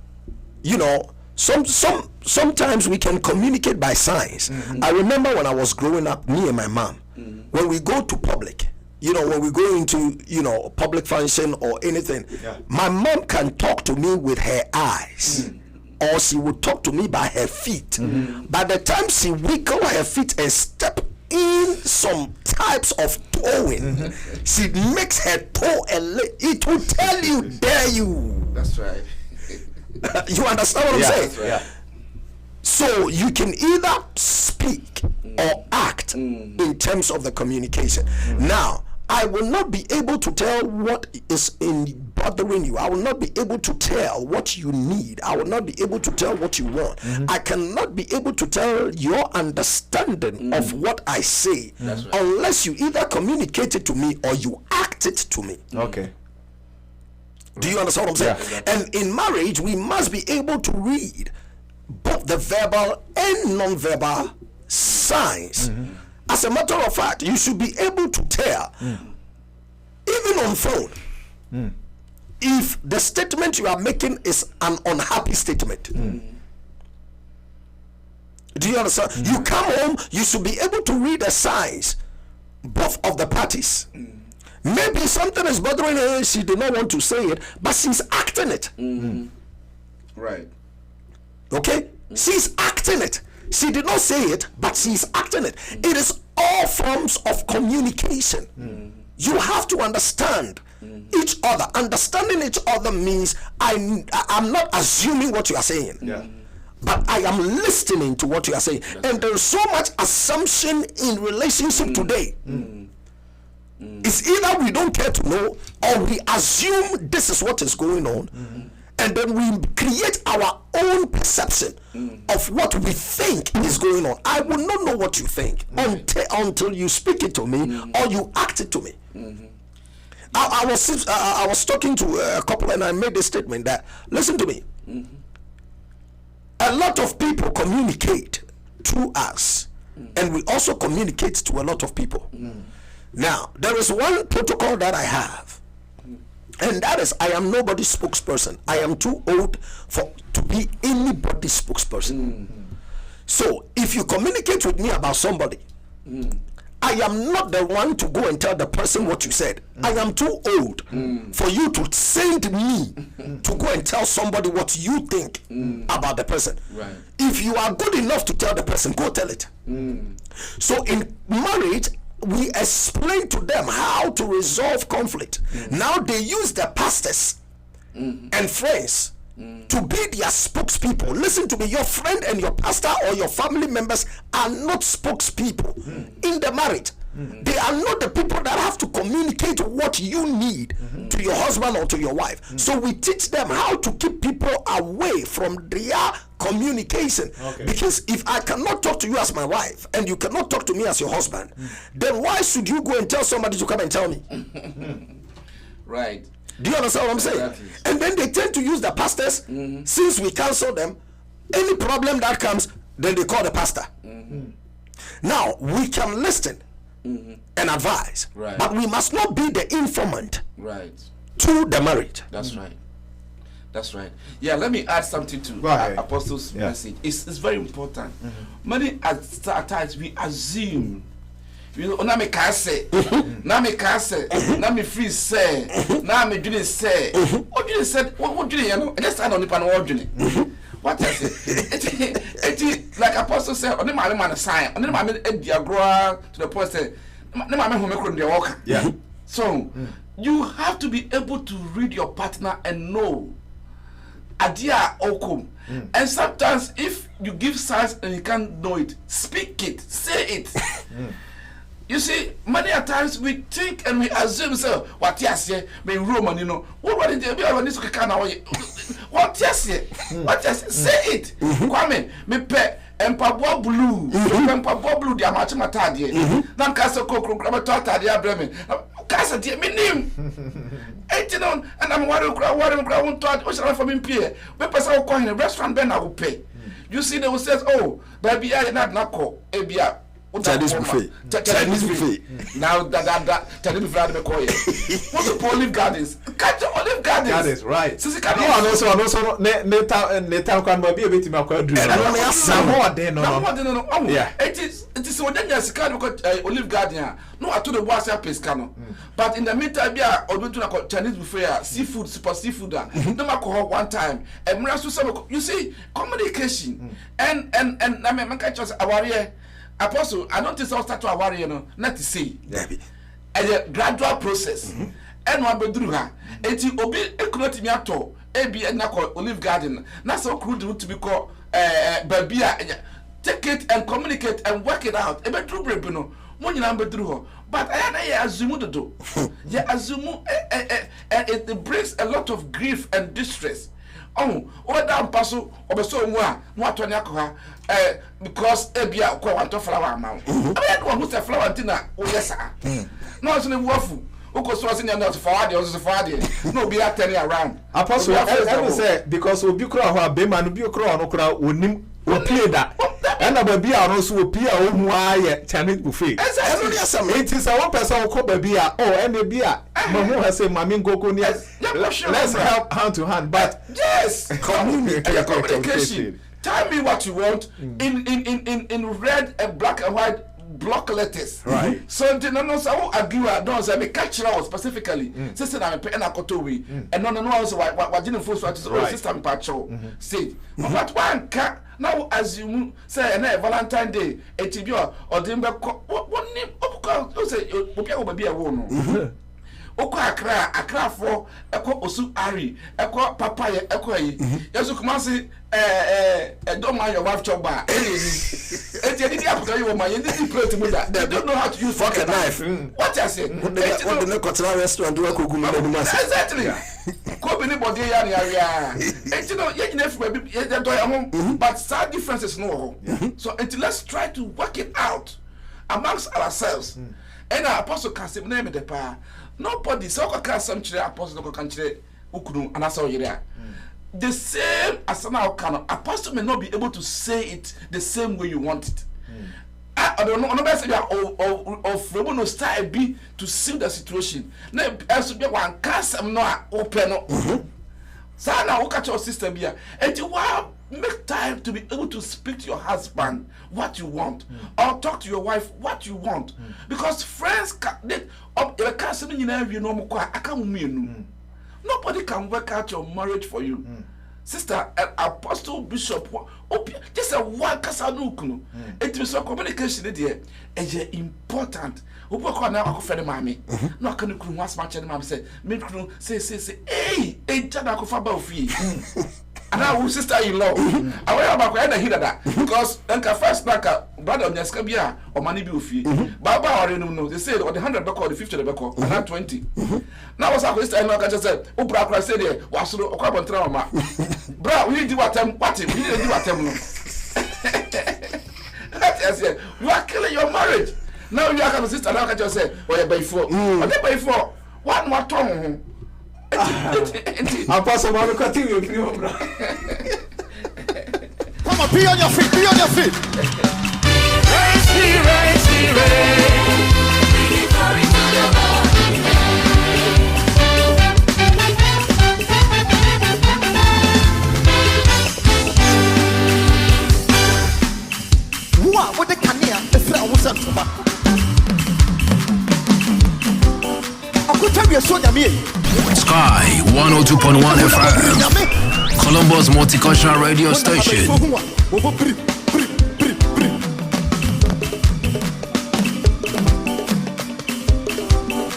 Speaker 6: sometimes we can communicate by signs. I remember when I was growing up, me and my mom, when we go to public, you know, when we go into, you know, public function or anything, my mom can talk to me with her eyes. Or she would talk to me by her feet. By the time she wiggle her feet and step in some types of toeing, she makes her toe it will tell you, dare you.
Speaker 7: That's right.
Speaker 6: You understand what I'm saying?
Speaker 7: That's right.
Speaker 6: So you can either speak or act in terms of the communication. Now, I will not be able to tell what is bothering you. I will not be able to tell what you need. I will not be able to tell what you want. I cannot be able to tell your understanding of what I say unless you either communicate it to me or you act it to me.
Speaker 4: Okay.
Speaker 6: Do you understand what I'm saying? And in marriage, we must be able to read both the verbal and non-verbal signs. As a matter of fact, you should be able to tell, even on phone, if the statement you are making is an unhappy statement. Do you understand? You come home, you should be able to read the signs, both of the parties. Maybe something is bothering her, she did not want to say it, but she's acting it.
Speaker 7: Right.
Speaker 6: Okay? She's acting it. She did not say it, but she's acting it. It is all forms of communication. You have to understand each other. Understanding each other means I'm not assuming what you are saying, but I am listening to what you are saying. And there's so much assumption in relationship today. It's either we don't care to know or we assume this is what is going on. And then we create our own perception of what we think is going on. I will not know what you think until you speak it to me or you act it to me. I was talking to a couple and I made a statement that, listen to me, a lot of people communicate through us and we also communicate to a lot of people. Now, there is one protocol that I have. And that is, I am nobody's spokesperson. I am too old to be anybody's spokesperson. So, if you communicate with me about somebody, I am not the one to go and tell the person what you said. I am too old for you to send me to go and tell somebody what you think about the person.
Speaker 7: Right.
Speaker 6: If you are good enough to tell the person, go tell it. So, in marriage, we explain to them how to resolve conflict. Now they use the pastors and friends to be their spokespeople. Listen to me, your friend and your pastor or your family members are not spokespeople in the marriage. They are not the people that have to communicate what you need to your husband or to your wife. So we teach them how to keep people away from their communication. Because if I cannot talk to you as my wife and you cannot talk to me as your husband, then why should you go and tell somebody to come and tell me?
Speaker 7: Right.
Speaker 6: Do you understand what I'm saying?
Speaker 7: Exactly.
Speaker 6: And then they tend to use the pastors. Since we cancel them, any problem that comes, then they call the pastor. Now we can listen and advise, but we must not be the informant to the marriage.
Speaker 7: That's right. That's right. Yeah, let me add something to Apostle's message. It's very important. Many at times we assume, you know, na me can say, na me free say, na me do say. What you said? What you know? I just on the panel. What I say? It like Apostle said, only my man sign, only my man grow to the point say, no my man who make the walk. Yeah. So you have to be able to read your partner and know idea okum. And sometimes if you give signs and you can't know it, speak it, say it. You see, many a times we think and we assume, so what yes, me Roman, you know, what did they be on this kind of way? What yes, say it. Kwame, me pe empabo blue, empabo blue, dia machi matadie. Nam kasa kokro grama tatadia breme. Kasa die me nim. And I'm worried, won't talk, what shall I for me pay? We pass our coin in a restaurant, then I will pay. You see, they will say, oh, baby, I not call, Abia.
Speaker 6: Chinese buffet.
Speaker 7: Chinese buffet. Now that Chinese buffet they call it. What's the Olive Gardens? Catch Olive Gardens.
Speaker 4: That is right.
Speaker 7: Sisi
Speaker 4: no, and also neta kwan ba bi e beti makwa duru. No. Yeah.
Speaker 7: It is when you see Olive Garden. No, I told the boss I pay scan. But in the meantime, yeah, or Chinese buffet, seafood, super seafood. No matter one time. You see, communication and I mean, man just a Apostle, I don't think I'll start to worry, not to say. A gradual process. And one bedroom her. And you obey a clotting yato, A.B. and Nako Olive Garden. Not so crude to be called Babia. Take it and communicate and work it out. A bedroom rebuno, one number through her. But I assume to do. Yeah, assume it brings a lot of grief and distress. Oh, down passo or so what to Nako. Because Ebia want to flower amount. I had one who's a flower dinner. Oh, yes, sir. No, it's in a waffle. Because was in the north for Friday. No, be at turning around.
Speaker 4: Apostle, I will say because we be crow, Beman, be crow, no crowd, would play that. And a baby also will be a why Chinese buffet. It is our person who call baby. Oh, and the beer. Mamu has said, Mammy Goko, let's help hand to hand. But
Speaker 7: yes, communication. Tell me what you want in red and black and white block letters.
Speaker 4: Right.
Speaker 7: So no so agree don't say me catch out specifically. Sister na me pe na kotowi. And no also what didn't force what sister me pacho. Say. But one can now assume say na Valentine Day etibio or dimbe what name obuka say obi obi a wo no. Oko Accra for eko Osu Ari eko papaya eko yi yesu kuma say don't mind your wife chop bar eti did apple you my you plate mu that they don't know how to use fork and knife. What I say what
Speaker 6: the Kotra restaurant do ko gum na dum
Speaker 7: exactly ko be ni body ya eti no ye nyina fu be ye do ya ho but sad differences no. So let's try to work it out amongst ourselves. And our apostle can say name the pa nobody so can some chire apostle can chire ukunu anasa oyire. The same as now can apostle may not be able to say it the same way you want it. I don't know best say of no style be to seal the situation. Na as be one cast no open no. So now look at your system here. And you make time to be able to speak to your husband what you want or talk to your wife what you want because friends nobody can work out your marriage for you. Sister, apostle, bishop, just a one casanukuno. It is a communication there. It's important. Who work on our friend, mammy? No, can you once much and mammy said, make say, hey, Jana Faba fee. And now, sister in law, I will have a hear that because Uncle first brother of Nescabia or money bill fee. Baba or no, they said or the 100 buck or the 50 buck and not 20. Now, was our sister in law, I just said, oh, Bra said, was a carbon trauma. Bra, we didn't do what we didn't do what you are killing your marriage. Now you are going to sister, now I just say, oh, you're by four. What they by four? One more tongue.
Speaker 4: Apostle, I will continue.
Speaker 5: Come on, be on your feet, be on your feet.
Speaker 3: Raise me, raise. Bring glory to the Lord.
Speaker 5: What the cania, the flower was up to my. I could tell you so,
Speaker 1: Sky 102.1 FM, Colombo's multicultural radio station.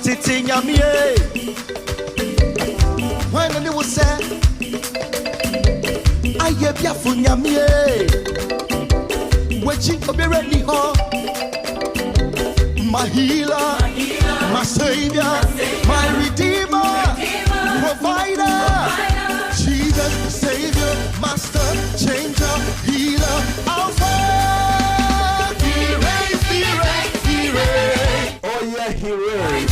Speaker 5: Titi Nyamie, when it was said, I have ya for Nyamie, watching to be ready, my healer, my savior, my redeemer, provider, Jesus, savior, master, changer, healer, alpha. He reigns, he reigns, he reigns.
Speaker 4: Oh yeah, he reigns.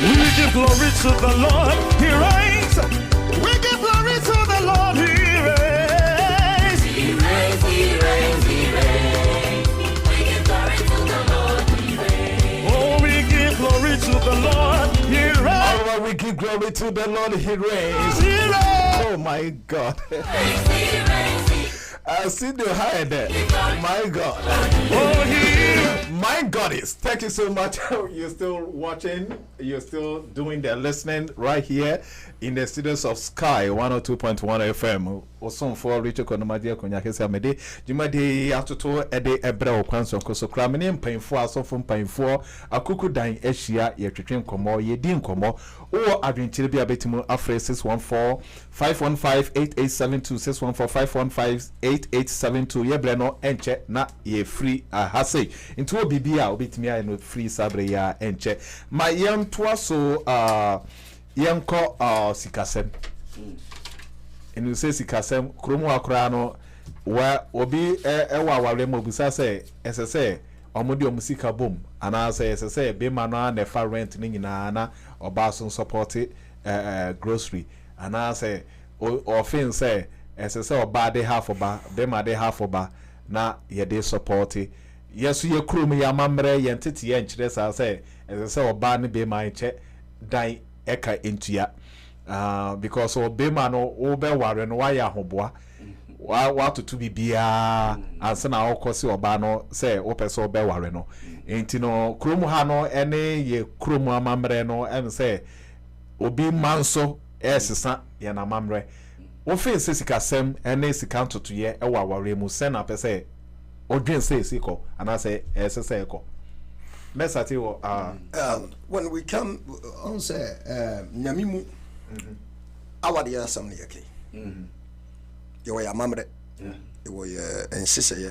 Speaker 9: We give glory to the Lord, he reigns.
Speaker 5: We give glory to the Lord, he reigns.
Speaker 3: He reigns, he reigns, he reigns.
Speaker 4: we give glory to the Lord. He reigns. Oh my God. I see the high there. My God. My goddess. Thank you so much. You're still watching. You're still doing the listening right here in the studios of Sky 102.1 FM. Osun for Richard Konomadia Konyakesa Mede. Jumade Atoto Ede Ebra Okwanso Koso Kramini Mpainfo Asofo Mpainfo Akuku Dan Eshia Yetwetwen Komo Yedi Nkomo o adwenkyere bia betimu afre 614 515 8872 614 515 8872 yebre no enche na ye free ahase into obibia obetimi aye no free sabre ya enche ma yem toaso yenko sikasem enu se sikasem kromu akra no wa obi ewa aware mo busa se esese omudi omusika bom ana se esese be ma no na fa rent ni nyina na oba so support grocery ana say ofin say esese oba de half oba be ma de half oba na ye de support yesu ye krum ya mamre ye ntete ye nkire sa say esese oba ne be ma nche dan eka entua because obe ma no obe ware no wa ya hoboa wa tutu bibia ansa na okosi oba no say opese obe ware no enti no krum ha no ene ye krum amamre no em say obi manso esesa ye na amamre wo fe sikasem ene sika ntoto ye ewa aware mu se na pese odwen se siko ana say esesa eko mesati wo
Speaker 6: when we come on say nyamimu awade asam ne yake yo ya mamre yo ya ensese ye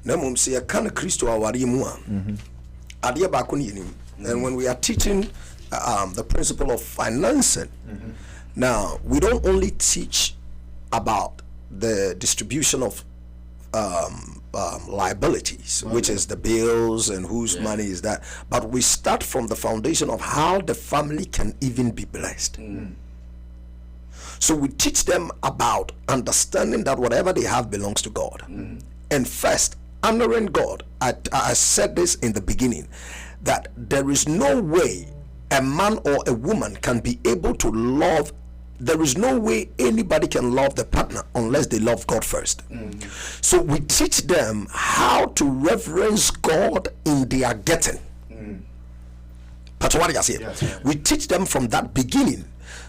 Speaker 6: na mum se kan Kristo aware mu a ade ba ko ne yenim. And when we are teaching the principle of financing, now we don't only teach about the distribution of liabilities, which is the bills and whose money is that, but we start from the foundation of how the family can even be blessed. So we teach them about understanding that whatever they have belongs to God, and first honoring God. I said this in the beginning, that there is no way a man or a woman can be able to love. There is no way anybody can love the partner unless they love God first. So we teach them how to reverence God in their getting. That's what I say. We teach them from that beginning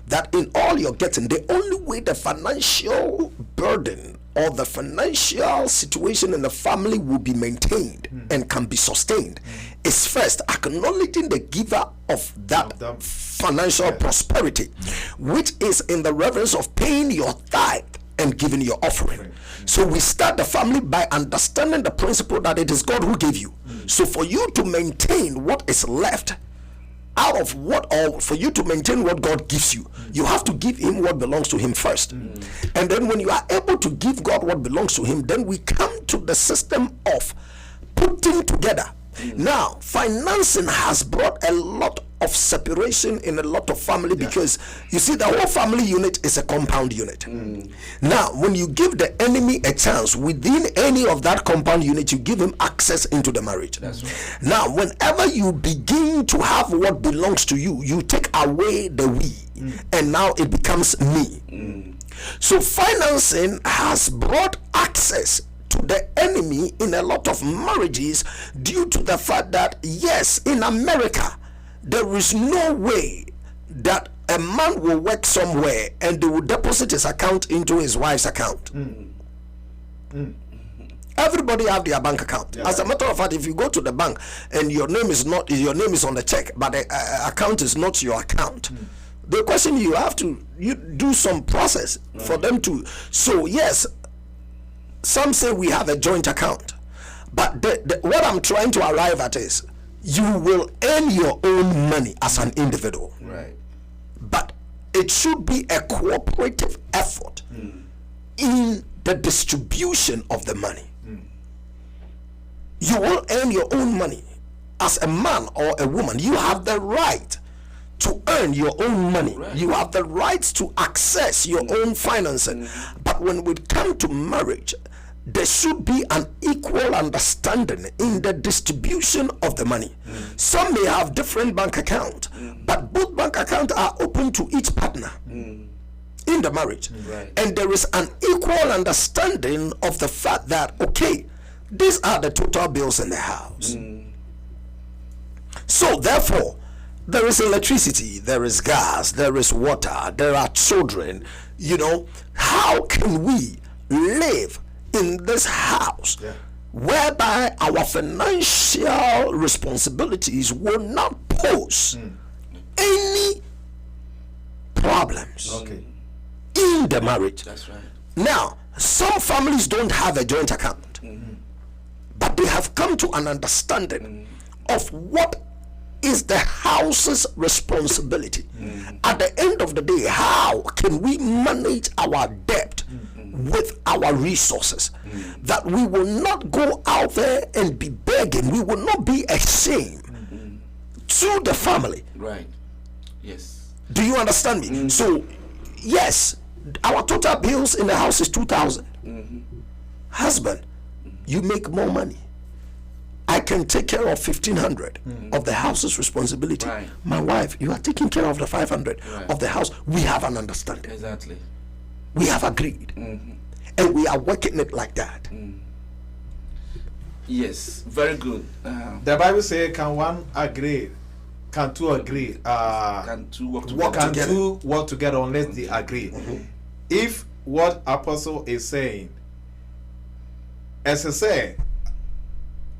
Speaker 6: that in all your getting, the only way the financial burden or the financial situation in the family will be maintained and can be sustained is first acknowledging the giver of that financial prosperity, which is in the reverence of paying your tithe and giving your offering. So we start the family by understanding the principle that it is God who gave you. So for you to maintain what is left out of what, or for you to maintain what God gives you, you have to give him what belongs to him first. And then when you are able to give God what belongs to him, then we come to the system of putting together. Now, financing has brought a lot of separation in a lot of family, because you see the whole family unit is a compound unit. Now, when you give the enemy a chance within any of that compound unit, you give him access into the marriage. Now, whenever you begin to have what belongs to you, you take away the we, and now it becomes me. So financing has brought access to the enemy in a lot of marriages, due to the fact that yes, in America there is no way that a man will work somewhere and they will deposit his account into his wife's account. Everybody have their bank account. As a matter of fact, if you go to the bank and your name is on the check, but the account is not your account, the question you have to do some process for them to. So yes, some say we have a joint account, but what I'm trying to arrive at is you will earn your own money as an individual, but it should be a cooperative effort in the distribution of the money. You will earn your own money as a man or a woman. You have the right to earn your own money. You have the right to access your own financing. But when we come to marriage, there should be an equal understanding in the distribution of the money. Some may have different bank accounts, but both bank accounts are open to each partner in the marriage. And there is an equal understanding of the fact that, okay, these are the total bills in the house. So therefore, there is electricity, there is gas, there is water, there are children. You know, how can we live in this house whereby our financial responsibilities will not pose any problems in the marriage?
Speaker 7: That's right.
Speaker 6: Now, some families don't have a joint account, but they have come to an understanding of what is the house's responsibility. At the end of the day, how can we manage our debt with our resources, that we will not go out there and be begging, we will not be ashamed to the family.
Speaker 7: Right. Yes.
Speaker 6: Do you understand me? So yes, our total bills in the house is 2,000. Husband, you make more money. I can take care of 1,500 of the house's responsibility.
Speaker 7: Right.
Speaker 6: My wife, you are taking care of the 500 of the house. We have an understanding.
Speaker 7: Exactly.
Speaker 6: We have agreed, and we are working it like that.
Speaker 7: Yes, very good.
Speaker 4: The Bible says, can one agree? Can two agree?
Speaker 7: Can two work together?
Speaker 6: Work
Speaker 4: Can
Speaker 6: together.
Speaker 4: two work together unless they agree? If what apostle is saying, as I say,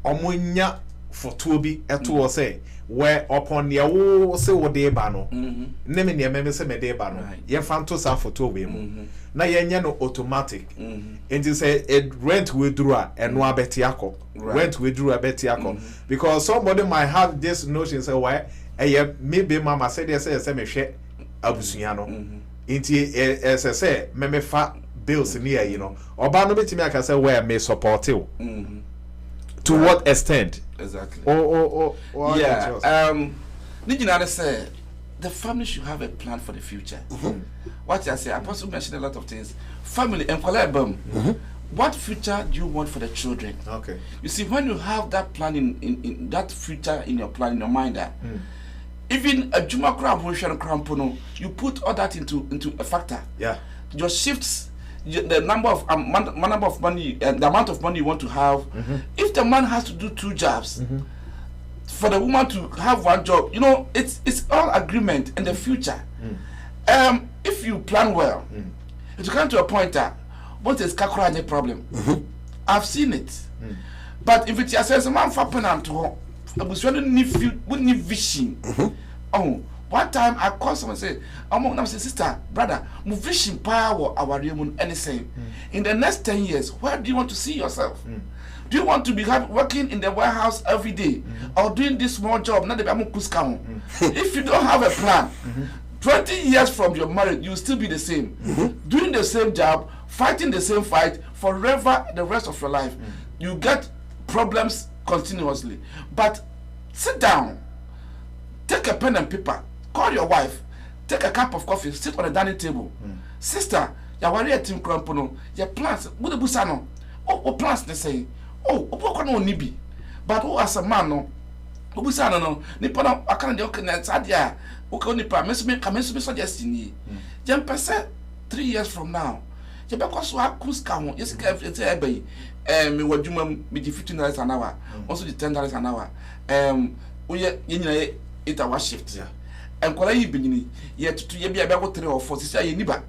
Speaker 4: omunya for bi eto say, where upon the wo say wo de ba no, name ne me say me de ba no, ye fanto sa photo we mu. Na ye nya no automatic. Enti say it rent withdraw and no abetiako. Rent withdraw abetiako. Because somebody might have this notion say why maybe mama said they say me hwe abusua no. Enti say me fa bills near, you know. Oba no betimi aka say where me support you. To what extent?
Speaker 7: Exactly.
Speaker 4: Yeah.
Speaker 7: Nijinade said the family should have a plan for the future. What I say, Apostle mentioned a lot of things. Family and what future do you want for the children?
Speaker 4: Okay.
Speaker 7: You see, when you have that plan in that future in your plan in your mind, even a Juma Krampono, you put all that into a factor.
Speaker 4: Yeah.
Speaker 7: Your shifts, the number of money, the amount of money you want to have. If the man has to do 2 jobs, for the woman to have 1 job, you know, it's all agreement in the future. If you plan well, it will come to a point that what is kakura any problem. I've seen it. But if it says a man for penam to wouldn't need vision. Oh, one time I called someone and said, I'm say, sister, brother, my vision power our real anything. In the next 10 years, where do you want to see yourself? Do you want to be working in the warehouse every day, or doing this small job? Not the If you don't have a plan, 20 years from your marriage, you will still be the same, doing the same job, fighting the same fight forever the rest of your life. You get problems continuously. But sit down, take a pen and paper, call your wife, take a cup of coffee, sit on the dining table. Sister, you are a team crampono, your plans, what the busano? Oh, plans they say. Oh, what no nibi. But who as a man no? Busano no, Nippon, I can't do Sadia, who nipa, Messi suggesting ye. Jam percent 3 years from now. Because so I could come, yes, me what you me $15 an hour, also the $10 an hour. We it our shift. And quite a beginning, yet to ye be about 3 or 4 say niba.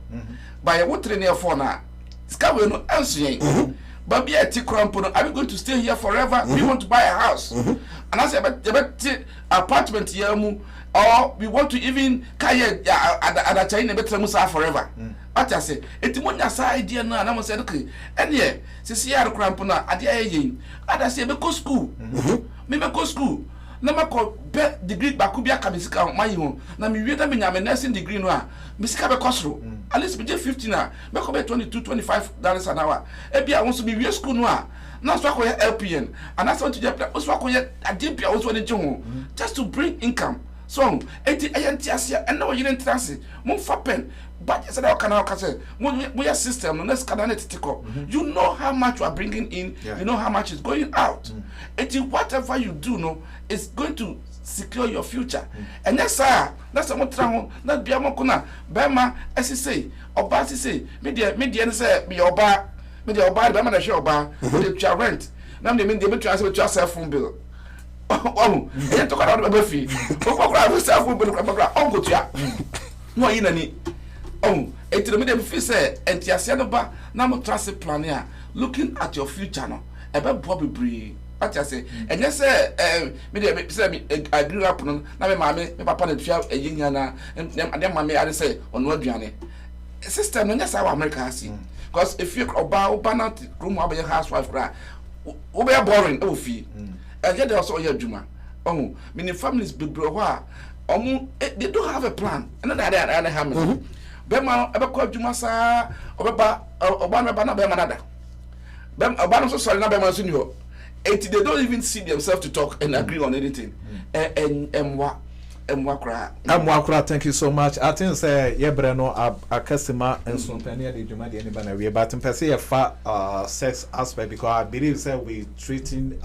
Speaker 7: By a water near 4 now. Scawe no answering. But be a T-Crampono, are we going to stay here forever? We want to buy a house. And I say, but apartment here, or we want to even kaya at a China better musa forever. What I say, it's one idea now, and I say, okay, and yeah, since you are Crampona, at the age, I say, go school. Me go school. Nama ko degree bakubia kabisika my home. Na mi weda me nyame nursing degree no a misika be kosro. At least be 15 na be ko be $22-25 an hour. E bia won so be we school no a na so akoye LPN and that's want to just so akoye adepia also ne ho just to bring income So, eti ayantiasia and no you didn't transit. Move for pen. But yes, I can say, we are system, let's you know how much you are bringing in, you know how much is going out. Eti whatever you do, no, is going to secure your future. And that's what travel, not be a mokuna, Bema, as you say, or Basi say, media say, be your bar, Bama, the show bar, with your rent. Now they mean they will transfer to your cell phone bill. Oh, you talk about a buffy. Oh, cell phone bill, oh, go to ya. No, in any. Oh, it's the middle fee say, and Tiasianoba, now transit plan here, looking at your future no, about Bobby Bree. What I say, and yes, I grew up on now, mammy, my papa, and a yin and then mammy, I say, on what Johnny. System, and that's how America has seen. Because if you're about banana room over your housewife, cry, we are boring, oh, fee. And yet also your Juma. Oh, many families be bro, they don't have a plan, and then I have Bema, ever called Juma, sir, or Obama, Bema, Obama, so sorry, not Bema, Senior. They don't even see themselves to talk and agree on anything. And
Speaker 4: thank you so much. I think say Yebreno a customer and so penny the Juma the anybody we but in per se a sex aspect because I believe say we treating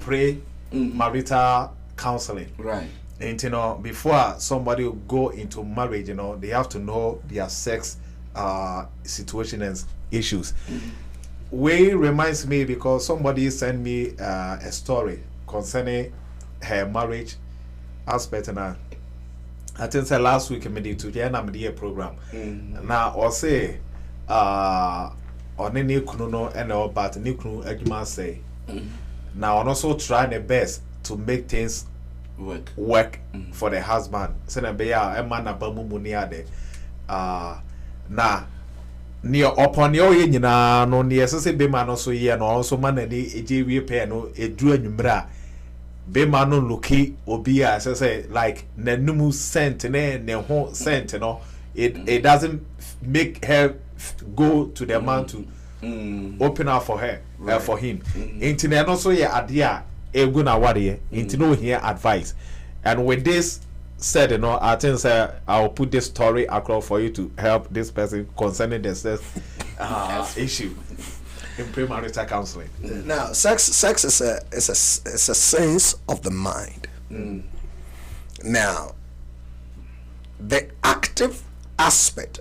Speaker 4: pre-marital counseling. Right. And you know, before somebody will go into marriage, you know, they have to know their sex situation and issues. Way reminds me because somebody sent me a story concerning her marriage aspect, and I think say last week I did to the end program. Now or say on any kuno and all but any kuno agreement say now also trying the best to make things work for the husband. Say na be a man abamu muni ade na near upon your nyina no near say be man also here no also man any ejewie pay no edu anwumra be man no looki obi a say like nanumu scent ne ho scent no it doesn't make her go to the man to open up for her for him intine no so ye ade a egu na ware intine here advice. And with this said, you know, I think I'll put this story across for you to help this person concerning the sex issue in premarital counseling.
Speaker 6: Now, sex is a sense of the mind. Now, the active aspect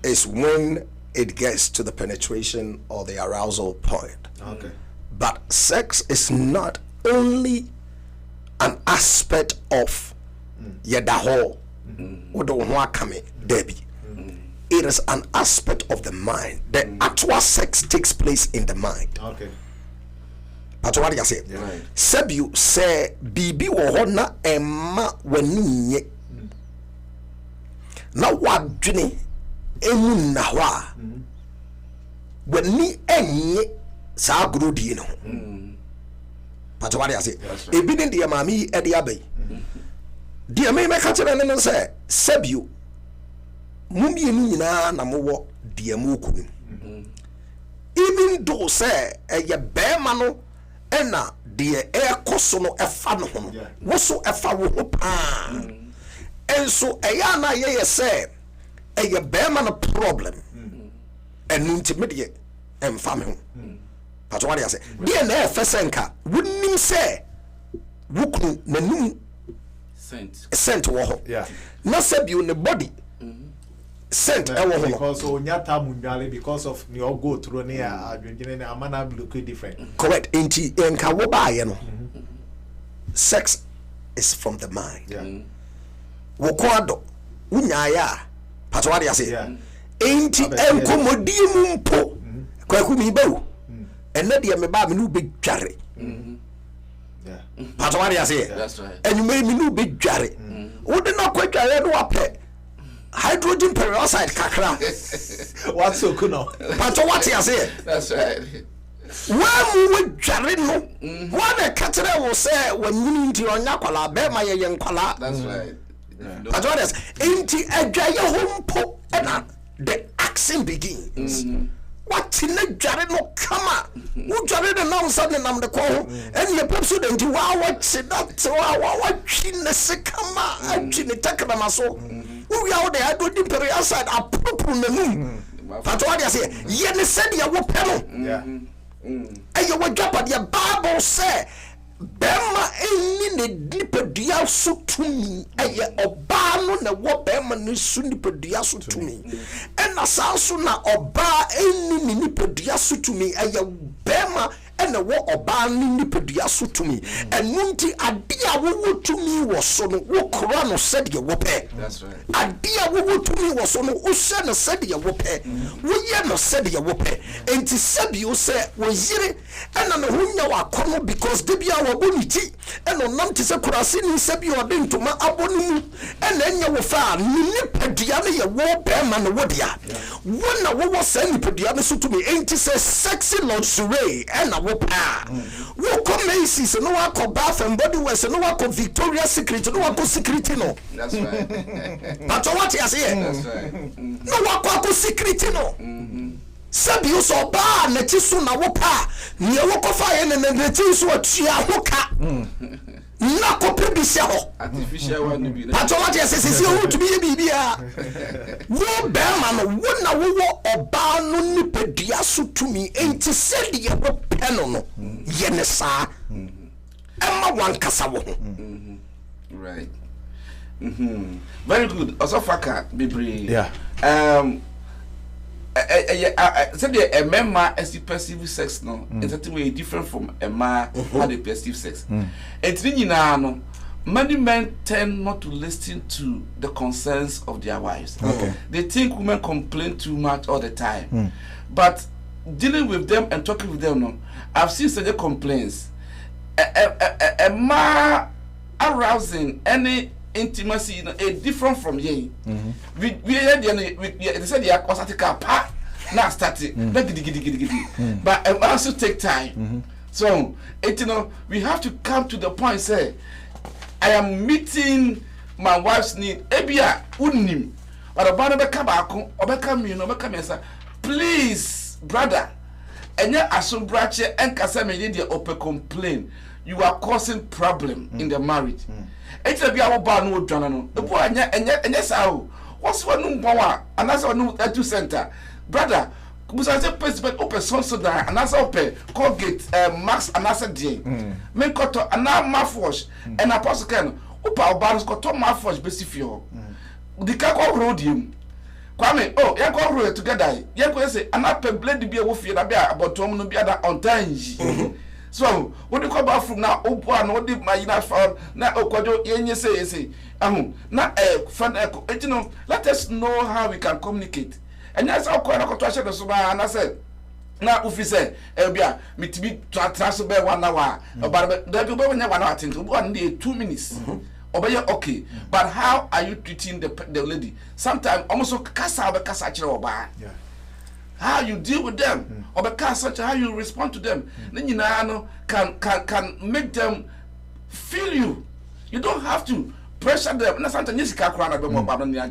Speaker 6: is when it gets to the penetration or the arousal point.
Speaker 4: Okay.
Speaker 6: But sex is not only an aspect of Yadaho, Debbie. It is an aspect of the mind. The actual sex takes place in the mind.
Speaker 4: Okay.
Speaker 6: That's what I say. Sebu say Bibi wohona emma wani na wadwene emu na hwa wani enye sa agrodi no. That's what I say. Ebi ne mami e de abai. Dia me ka tell no say Sebu mumienu nyina na mowo dia mu kunu. Even though say eye bema no ena de ekoso no efa no ho wo so efa wo ho pa enso eya na ye say eye bema no problem enu ntimede emfa me ho. That's what I say. Dia na efesenka wonim say wukunu nanum scent wo ho na Sebu ne body scent
Speaker 4: because onyata munwale because of your go through near adwendene na amana look different.
Speaker 6: Correct. Enti enka wo ba ye no. Sex is from the mind. Wo kwado unyaya pato what I say. Enti enkomodi mu mpo kwaku mi bawo enne de me ba me no be dware. Pato what I say.
Speaker 7: That's right.
Speaker 6: And you made me no be dware. Wo de na kwadware no apɛ hydrogen peroxide kakra.
Speaker 4: What's so cool now?
Speaker 6: But what you say?
Speaker 7: That's right.
Speaker 6: When we dware no, what the catcher will say when you need your nyakwala be my young kwala.
Speaker 7: That's right.
Speaker 6: But what is inti adwaye home po and the action begins. what in the jarre no kama wo jarre the now say nam de ko and ye pepso de nti wa what that wa twine se kama atwine takana maso wo ya wo de ado di pere outside apropro nanum but what they say ye ne said ye wo pe no ayo wo japa the Bible say bema eni ne nipadua so tumi eye oba no na wo bema ne su nipadua so tumi ena sanso na oba eni ne nipadua so tumi eye bema ena wo oba ne nipadua so tumi enu nti ade a wo tumi wo so no wo kora no said ye wo pe that's right ade a wo tumi wo so no wo hye no said ye wo pe wo ye no said ye wo pe enti sabi o se wo yire ena no hunya wa kono because de bia wo boniti ena nam te se kurase ni sabi o de ntoma abonu mu ena enya wo fa ni nipadua ne ye wo be ma no wo dia wo na wo sa nipadua ne so tumi enti se sexy luxury ena wo pa wo ko Macy's no wa ko Bath and Body Works no wa ko Victoria's Secret no wa ko Secret no that's right but what you say that's right no wa ko Secret no sabi uso ba na ti so na wo pa ni wo ko fa ye na ti so atua ho ka na ko pebisia ho
Speaker 7: artificial one bi
Speaker 6: but what you say wo to be bibia wo be ma no wo na wo oba no ni pedua so tumi enti said ye wo peno no ye ne sa emma wan kasa wo
Speaker 7: right very good also faka bebre
Speaker 4: yeah
Speaker 7: said a member as you perceive sex no is that way different from a man how they perceive sex no many men tend not to listen to the concerns of their wives. They think women complain too much all the time, but dealing with them and talking with them, no, I've seen such complaints. A man arousing any intimacy, you know, different from ye. We they said they are static pa now starting, but it also take time. So you know, we have to come to the point say, I am meeting my wife's need. Ebia unim, but about the kabako or become you know become please brother, and yet assume brache and kasame the open complain. You are causing problem in the marriage. It's a be our bar no journal. The boy and yes, how what's one number and that's our new tattoo center, brother. Because I say open so that and that's open Colgate Max and that's a day. Make got and now mouthwash and apostle can upa obanos got to mouthwash basifio. The car road him. Kwame, oh, you go road together. You go say and I blade be a wolf about to no be other on time. So what do you call about from now? Oh, boy, no, did my enough found now. Oh, Quajo, you say, now, friend, you know, let us know how we can communicate. And that's how quite a contraction of Suba, and I said, now, if you say, Elbia, me to be transferred 1 hour, but there will be 1 hour, 1 day, 2 minutes. Okay, but how are you treating the lady? Sometimes almost casa or bar. How you deal with them, or because such how you respond to them, then you know can make them feel you. You don't have to pressure them. Na sometimes you can't cry about more than the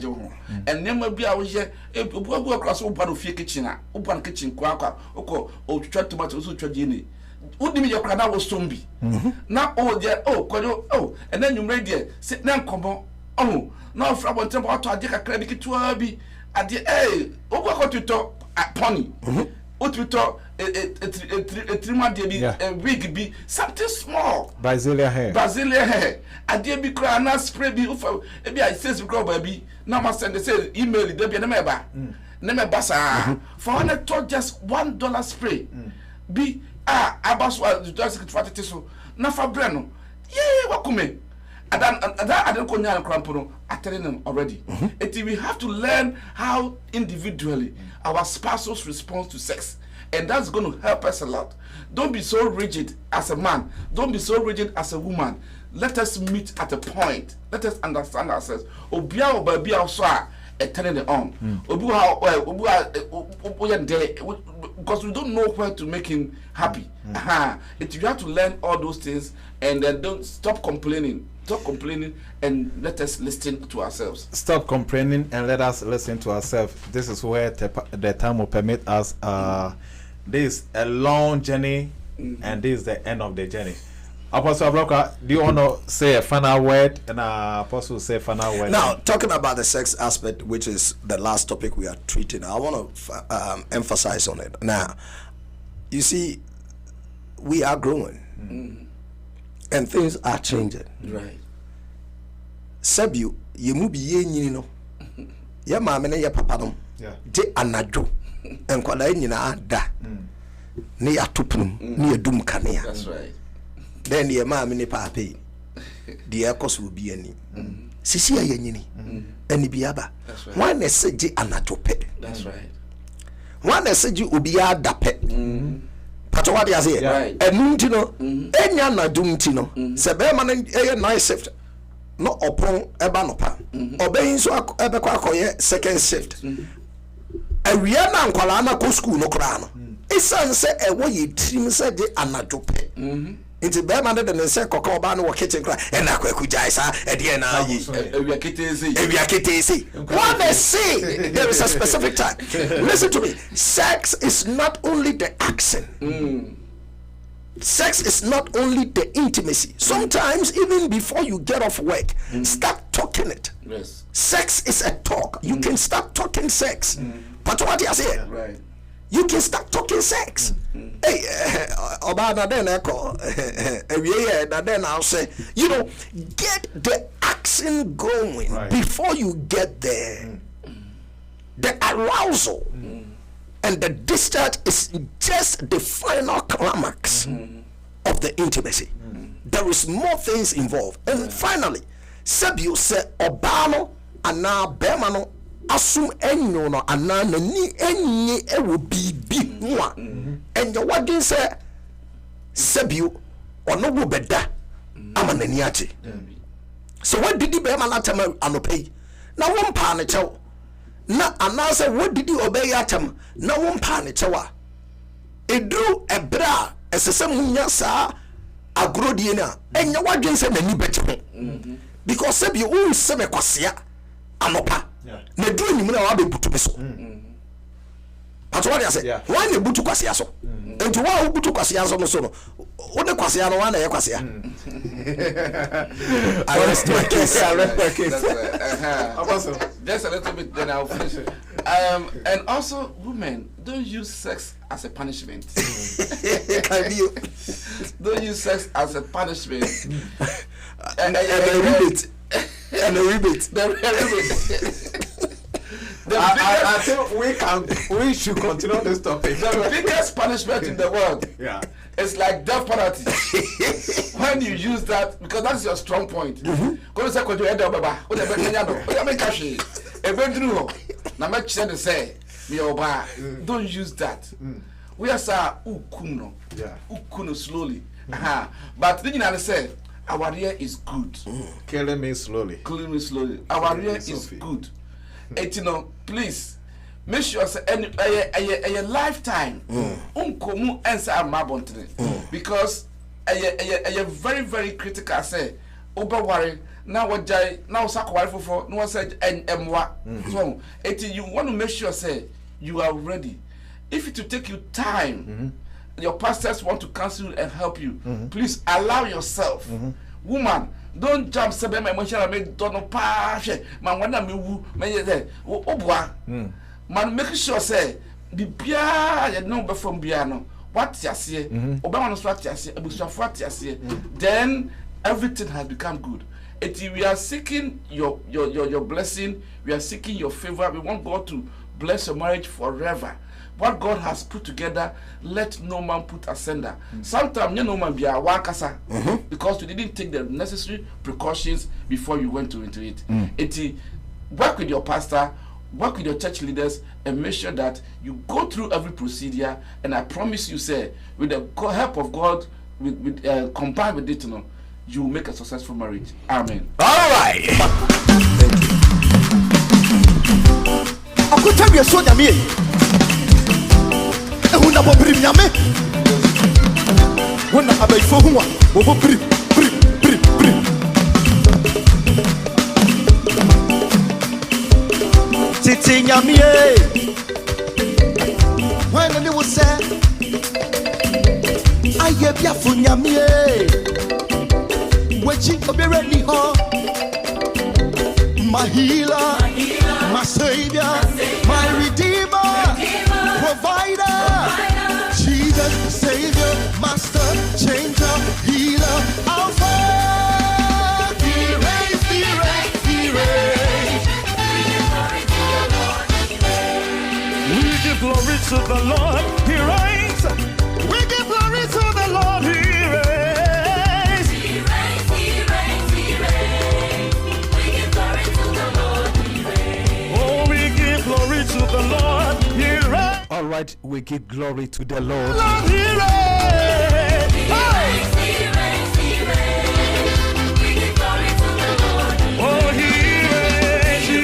Speaker 7: and then will be out here. If you go across open of your kitchen, open kitchen, quack, or try to match also tragedy. Would me your crana was zombie. Now, oh, dear, oh, and then you made there, sit down, come on. Oh, now from one temple to a dick credit to a be at the over to talk. Pony, what we talk a 3-month a wig be something small.
Speaker 4: Brazilian hair. I dare be crying, not spray be for maybe I says grow baby. Now must send the email, there be a member. Name bassa for $100 just $1 spray. Be Abbas was just what it is so. Not for Breno. Yeah, what come? I don't call you crampono. I telling them already. We have to learn how individually our spouses respond to sex, and that's going to help us a lot. Don't be so rigid as a man. Don't be so rigid as a woman. Let us meet at a point. Let us understand ourselves. Obia or baby also.
Speaker 7: turning it on. Because we don't know where to make him happy. You have to learn all those things and then don't stop complaining. Stop complaining and let us listen to ourselves.
Speaker 4: Stop complaining and let us listen to ourselves. This is where the time will permit us. This is a long journey, and this is the end of the journey. Apostle Abroka, do you want to say a final word? And Apostle say a final word.
Speaker 6: Now, talking about the sex aspect, which is the last topic we are treating, I want to emphasize on it. Now, you see, we are growing, and things are changing.
Speaker 7: Right.
Speaker 6: Sabu, you move ye no. Ya mama ne ya papa no. Je anadwo. Enkwala nyina da. Ne ya topnum, ne ya dum kanea.
Speaker 7: That's right.
Speaker 6: Then ye mama ne papa yi. De ekoso obi ani. Sisi ya nyini. Ani biaba. Wan na se je anadwo pe.
Speaker 7: That's right.
Speaker 6: Wan na se je obi ada pe. Pato what you say?
Speaker 7: Right.
Speaker 6: Enu ntino, enya na dum ntino. Se be ma na night shift. No upon eba no pa. Obey so ebe kwa akoye second shift. Awia na nkwala na ko school no kra no. Isan se ewo ye trim se de anadope. Nti be ma de ne se kokko oba no wo kitchen kra e na kwaku jai sa e de na yi.
Speaker 7: Ewia ketezi.
Speaker 6: Ewia ketezi. What they say, there is a specific time. Listen to me. Sex is not only the action. Sex is not only the intimacy. Sometimes even before you get off work, start talking it.
Speaker 7: Yes.
Speaker 6: Sex is a talk. You can start talking sex. But what you say?
Speaker 7: Right.
Speaker 6: You can start talking sex. Hey, Obana then echo. Then I'll say, you know, get the action going before you get there. The arousal and the discharge is just the final climax of the intimacy. There is more things involved. And finally, Sabu said, Obano ana Bemano assume enyo no ana ni enye ewo bibi nwa. And the wording say Sabu ono wo beda ama nani ache. So what did the Bema latama anopay? Na won pa ne chew. Na anase what did you obey atam? Na won pa ne chew a. Edru ebra esese munya sa agrodie na enya wadwen se nani beti ho. Because Sabu won se me kwasea anopa. Na dru ni mu na wa be butu so. But what I say? Why you butu kwasea so? Enti wa wo butu kwasea so no so no. Wo de kwasea no wa na ye kwasea. I rest my case.
Speaker 7: Just a little bit, then I'll finish it. And also, women, don't use sex as a punishment. Don't use sex as a punishment. And a rebate.
Speaker 6: And a rebate.
Speaker 4: I think we should continue this topic.
Speaker 7: The biggest punishment in the world is like death penalty. When you use that, because that's your strong point. Don't use that. We are saying ukuno slowly. But then you say our ear is good.
Speaker 4: Killing me slowly.
Speaker 7: Killing me slowly. Our ear is good. You know, please make sure say a lifetime unkomu answer mabontene because a very very critical say over worry now what jai now sakwari for no one said emwa so you want to make sure say you are ready. If it will take you time, your pastors want to counsel and help you, please allow yourself. Woman, don't jump sebe my emotion and make don't pa man when me wu me there obwa man make sure say bibia you know from bia no what you say obama no what you say abusafo what you say then everything has become good. We are seeking your blessing, we are seeking your favor. We want God to bless your marriage forever. What God has put together, let no man put asunder. Sometimes no man be a wakasa because you didn't take the necessary precautions before you went into it. Work with your pastor, work with your church leaders, and make sure that you go through every procedure. And I promise you, say, with the help of God, combined with it, you will make a successful marriage. Amen.
Speaker 6: All right. Thank you.
Speaker 8: Akuta we so nyame ehu na bobrim nyame wona abaifo hu a wo bobrim brim titi nyame when they will say aye biafo nyame wechi obere ni ho my healer, my savior, my redeemer, provider, Jesus, savior, master, changer, healer, alpha. He reigns.
Speaker 9: We give glory to the Lord, He reigns. We give glory to the Lord, He reigns.
Speaker 3: He reigns. We give glory to the Lord, He reigns.
Speaker 9: Oh, we give glory to the Lord, He reigns.
Speaker 4: All right, we give glory to the Lord.
Speaker 9: Lord, He reigns.
Speaker 3: He reigns. We give glory to the Lord, He
Speaker 9: Oh, He reigns. He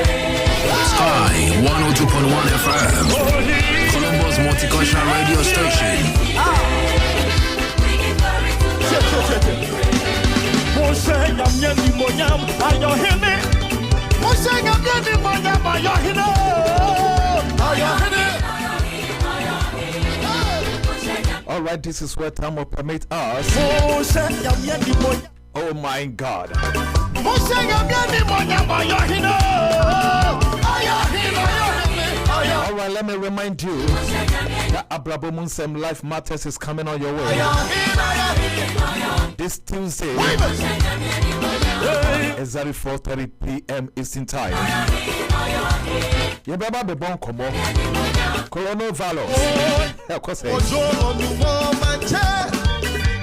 Speaker 9: reigns.
Speaker 1: Sky 102.1 FM.
Speaker 9: Oh, He
Speaker 1: Columbus Multicultural Radio Station.
Speaker 9: Moshe nyamye ni monyam ayohene. Moshe nyamye ni monyam ayohene. Ayohene.
Speaker 4: All right, this is where time will permit us.
Speaker 9: Moshe nyamye ni monyam.
Speaker 4: Oh my God.
Speaker 9: Moshe nyamye ni monyam ayohene. Ayohene.
Speaker 4: All right, let me remind you that Abrabo Munsem Life Matters is coming on your way. This Tuesday, exactly 4:30 p.m. Eastern Time. Yebaba be bon komo. Coronavirus. Of course,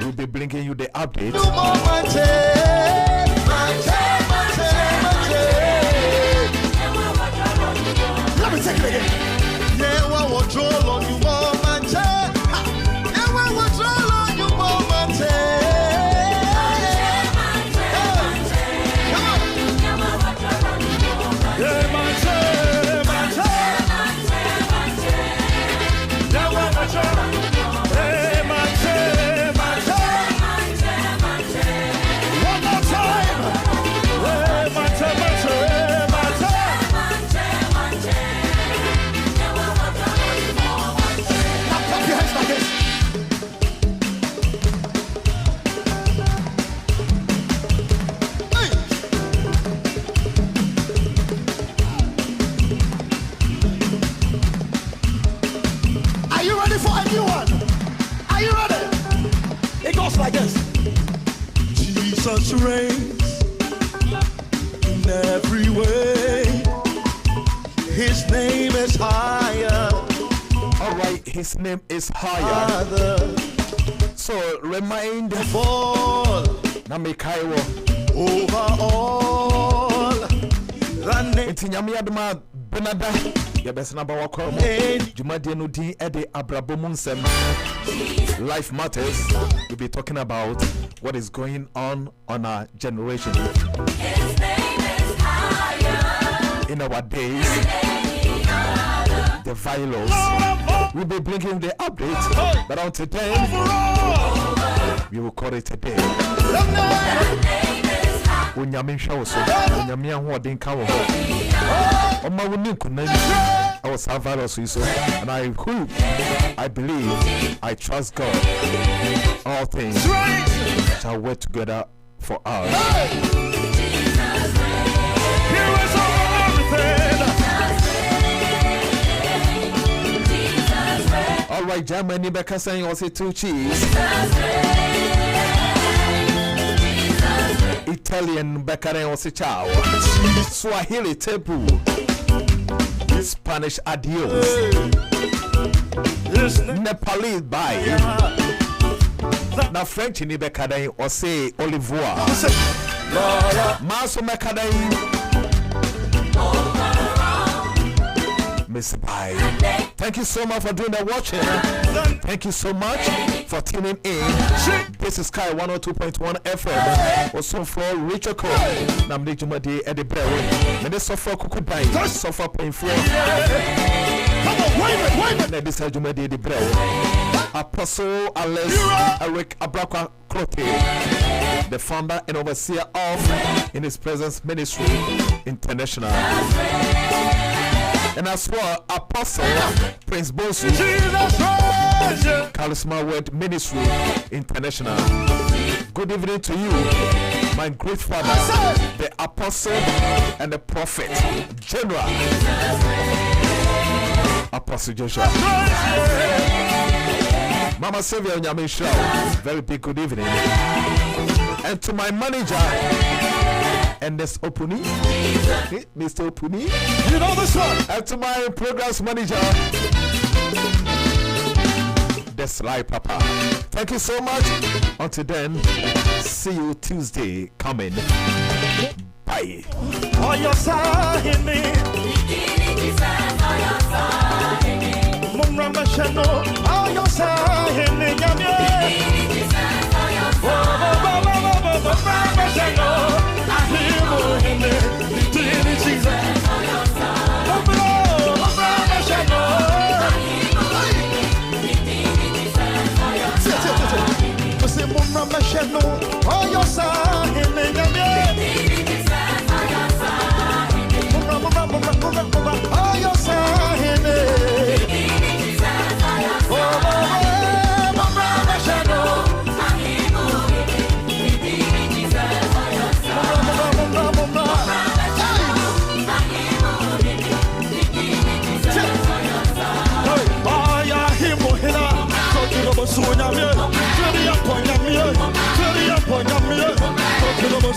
Speaker 4: we'll be bringing you the update.
Speaker 8: Let me take it again. Yeah, what will draw on you, woman? Yeah, what will draw on you, woman?
Speaker 9: One more time.
Speaker 8: Jesus reigns in every way. His name is higher.
Speaker 4: All right, his name is higher.
Speaker 8: Father,
Speaker 4: So remind
Speaker 8: fall
Speaker 4: Namikaiwo.
Speaker 8: over all the name.
Speaker 4: Etinyami aduma benada. Yabesna bawa komo. Jumadi no din ede Abrabo Munsem. Life Matters. We'll be talking about what is going on our generation.
Speaker 3: His name is higher.
Speaker 4: In our days, the virus. We'll be bringing the update, but until then, we will call it a day. Unyami Shawoso, Unyami Wadin Kawo. Oma Wunin Kunani, I was a virus, and I hope, I believe, I trust God. All things shall work together for us. All right, Germany, Becca saying also 2 cheese. Italian, Becca also ciao. Swahili tepu. Spanish adios. Nepalese bye. Now French in Becca or say au revoir. Maso Becca. Miss bye. Thank you so much for doing the watching. Thank you so much for tuning in. This is Sky 102.1 FM. Also for Richard Cole. Namdi Jumadi Eddie Brewe. Minister for Kukubai. Sofa Painful.
Speaker 8: Come on, wait a minute.
Speaker 4: This is Jumadi Eddie Brewe. Apostle Alex Eric Abrakwa Klote, the founder and overseer of In His Presence Ministry International. And as well, Apostle Prince Bosu, Charisma Word Ministry International. Good evening to you, my great father, the Apostle and the Prophet General Apostle Joshua. Mama Sylvia Nyamisha, very big good evening. And to my manager, and this Opuni, Mr. Opuni,
Speaker 8: You know this one.
Speaker 4: and to my programs manager, the Sly Papa. Thank you so much. Until then, see you Tuesday coming. Bye.
Speaker 8: On your side, in me. Mumra Mashano, on your side, in me.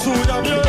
Speaker 8: Suya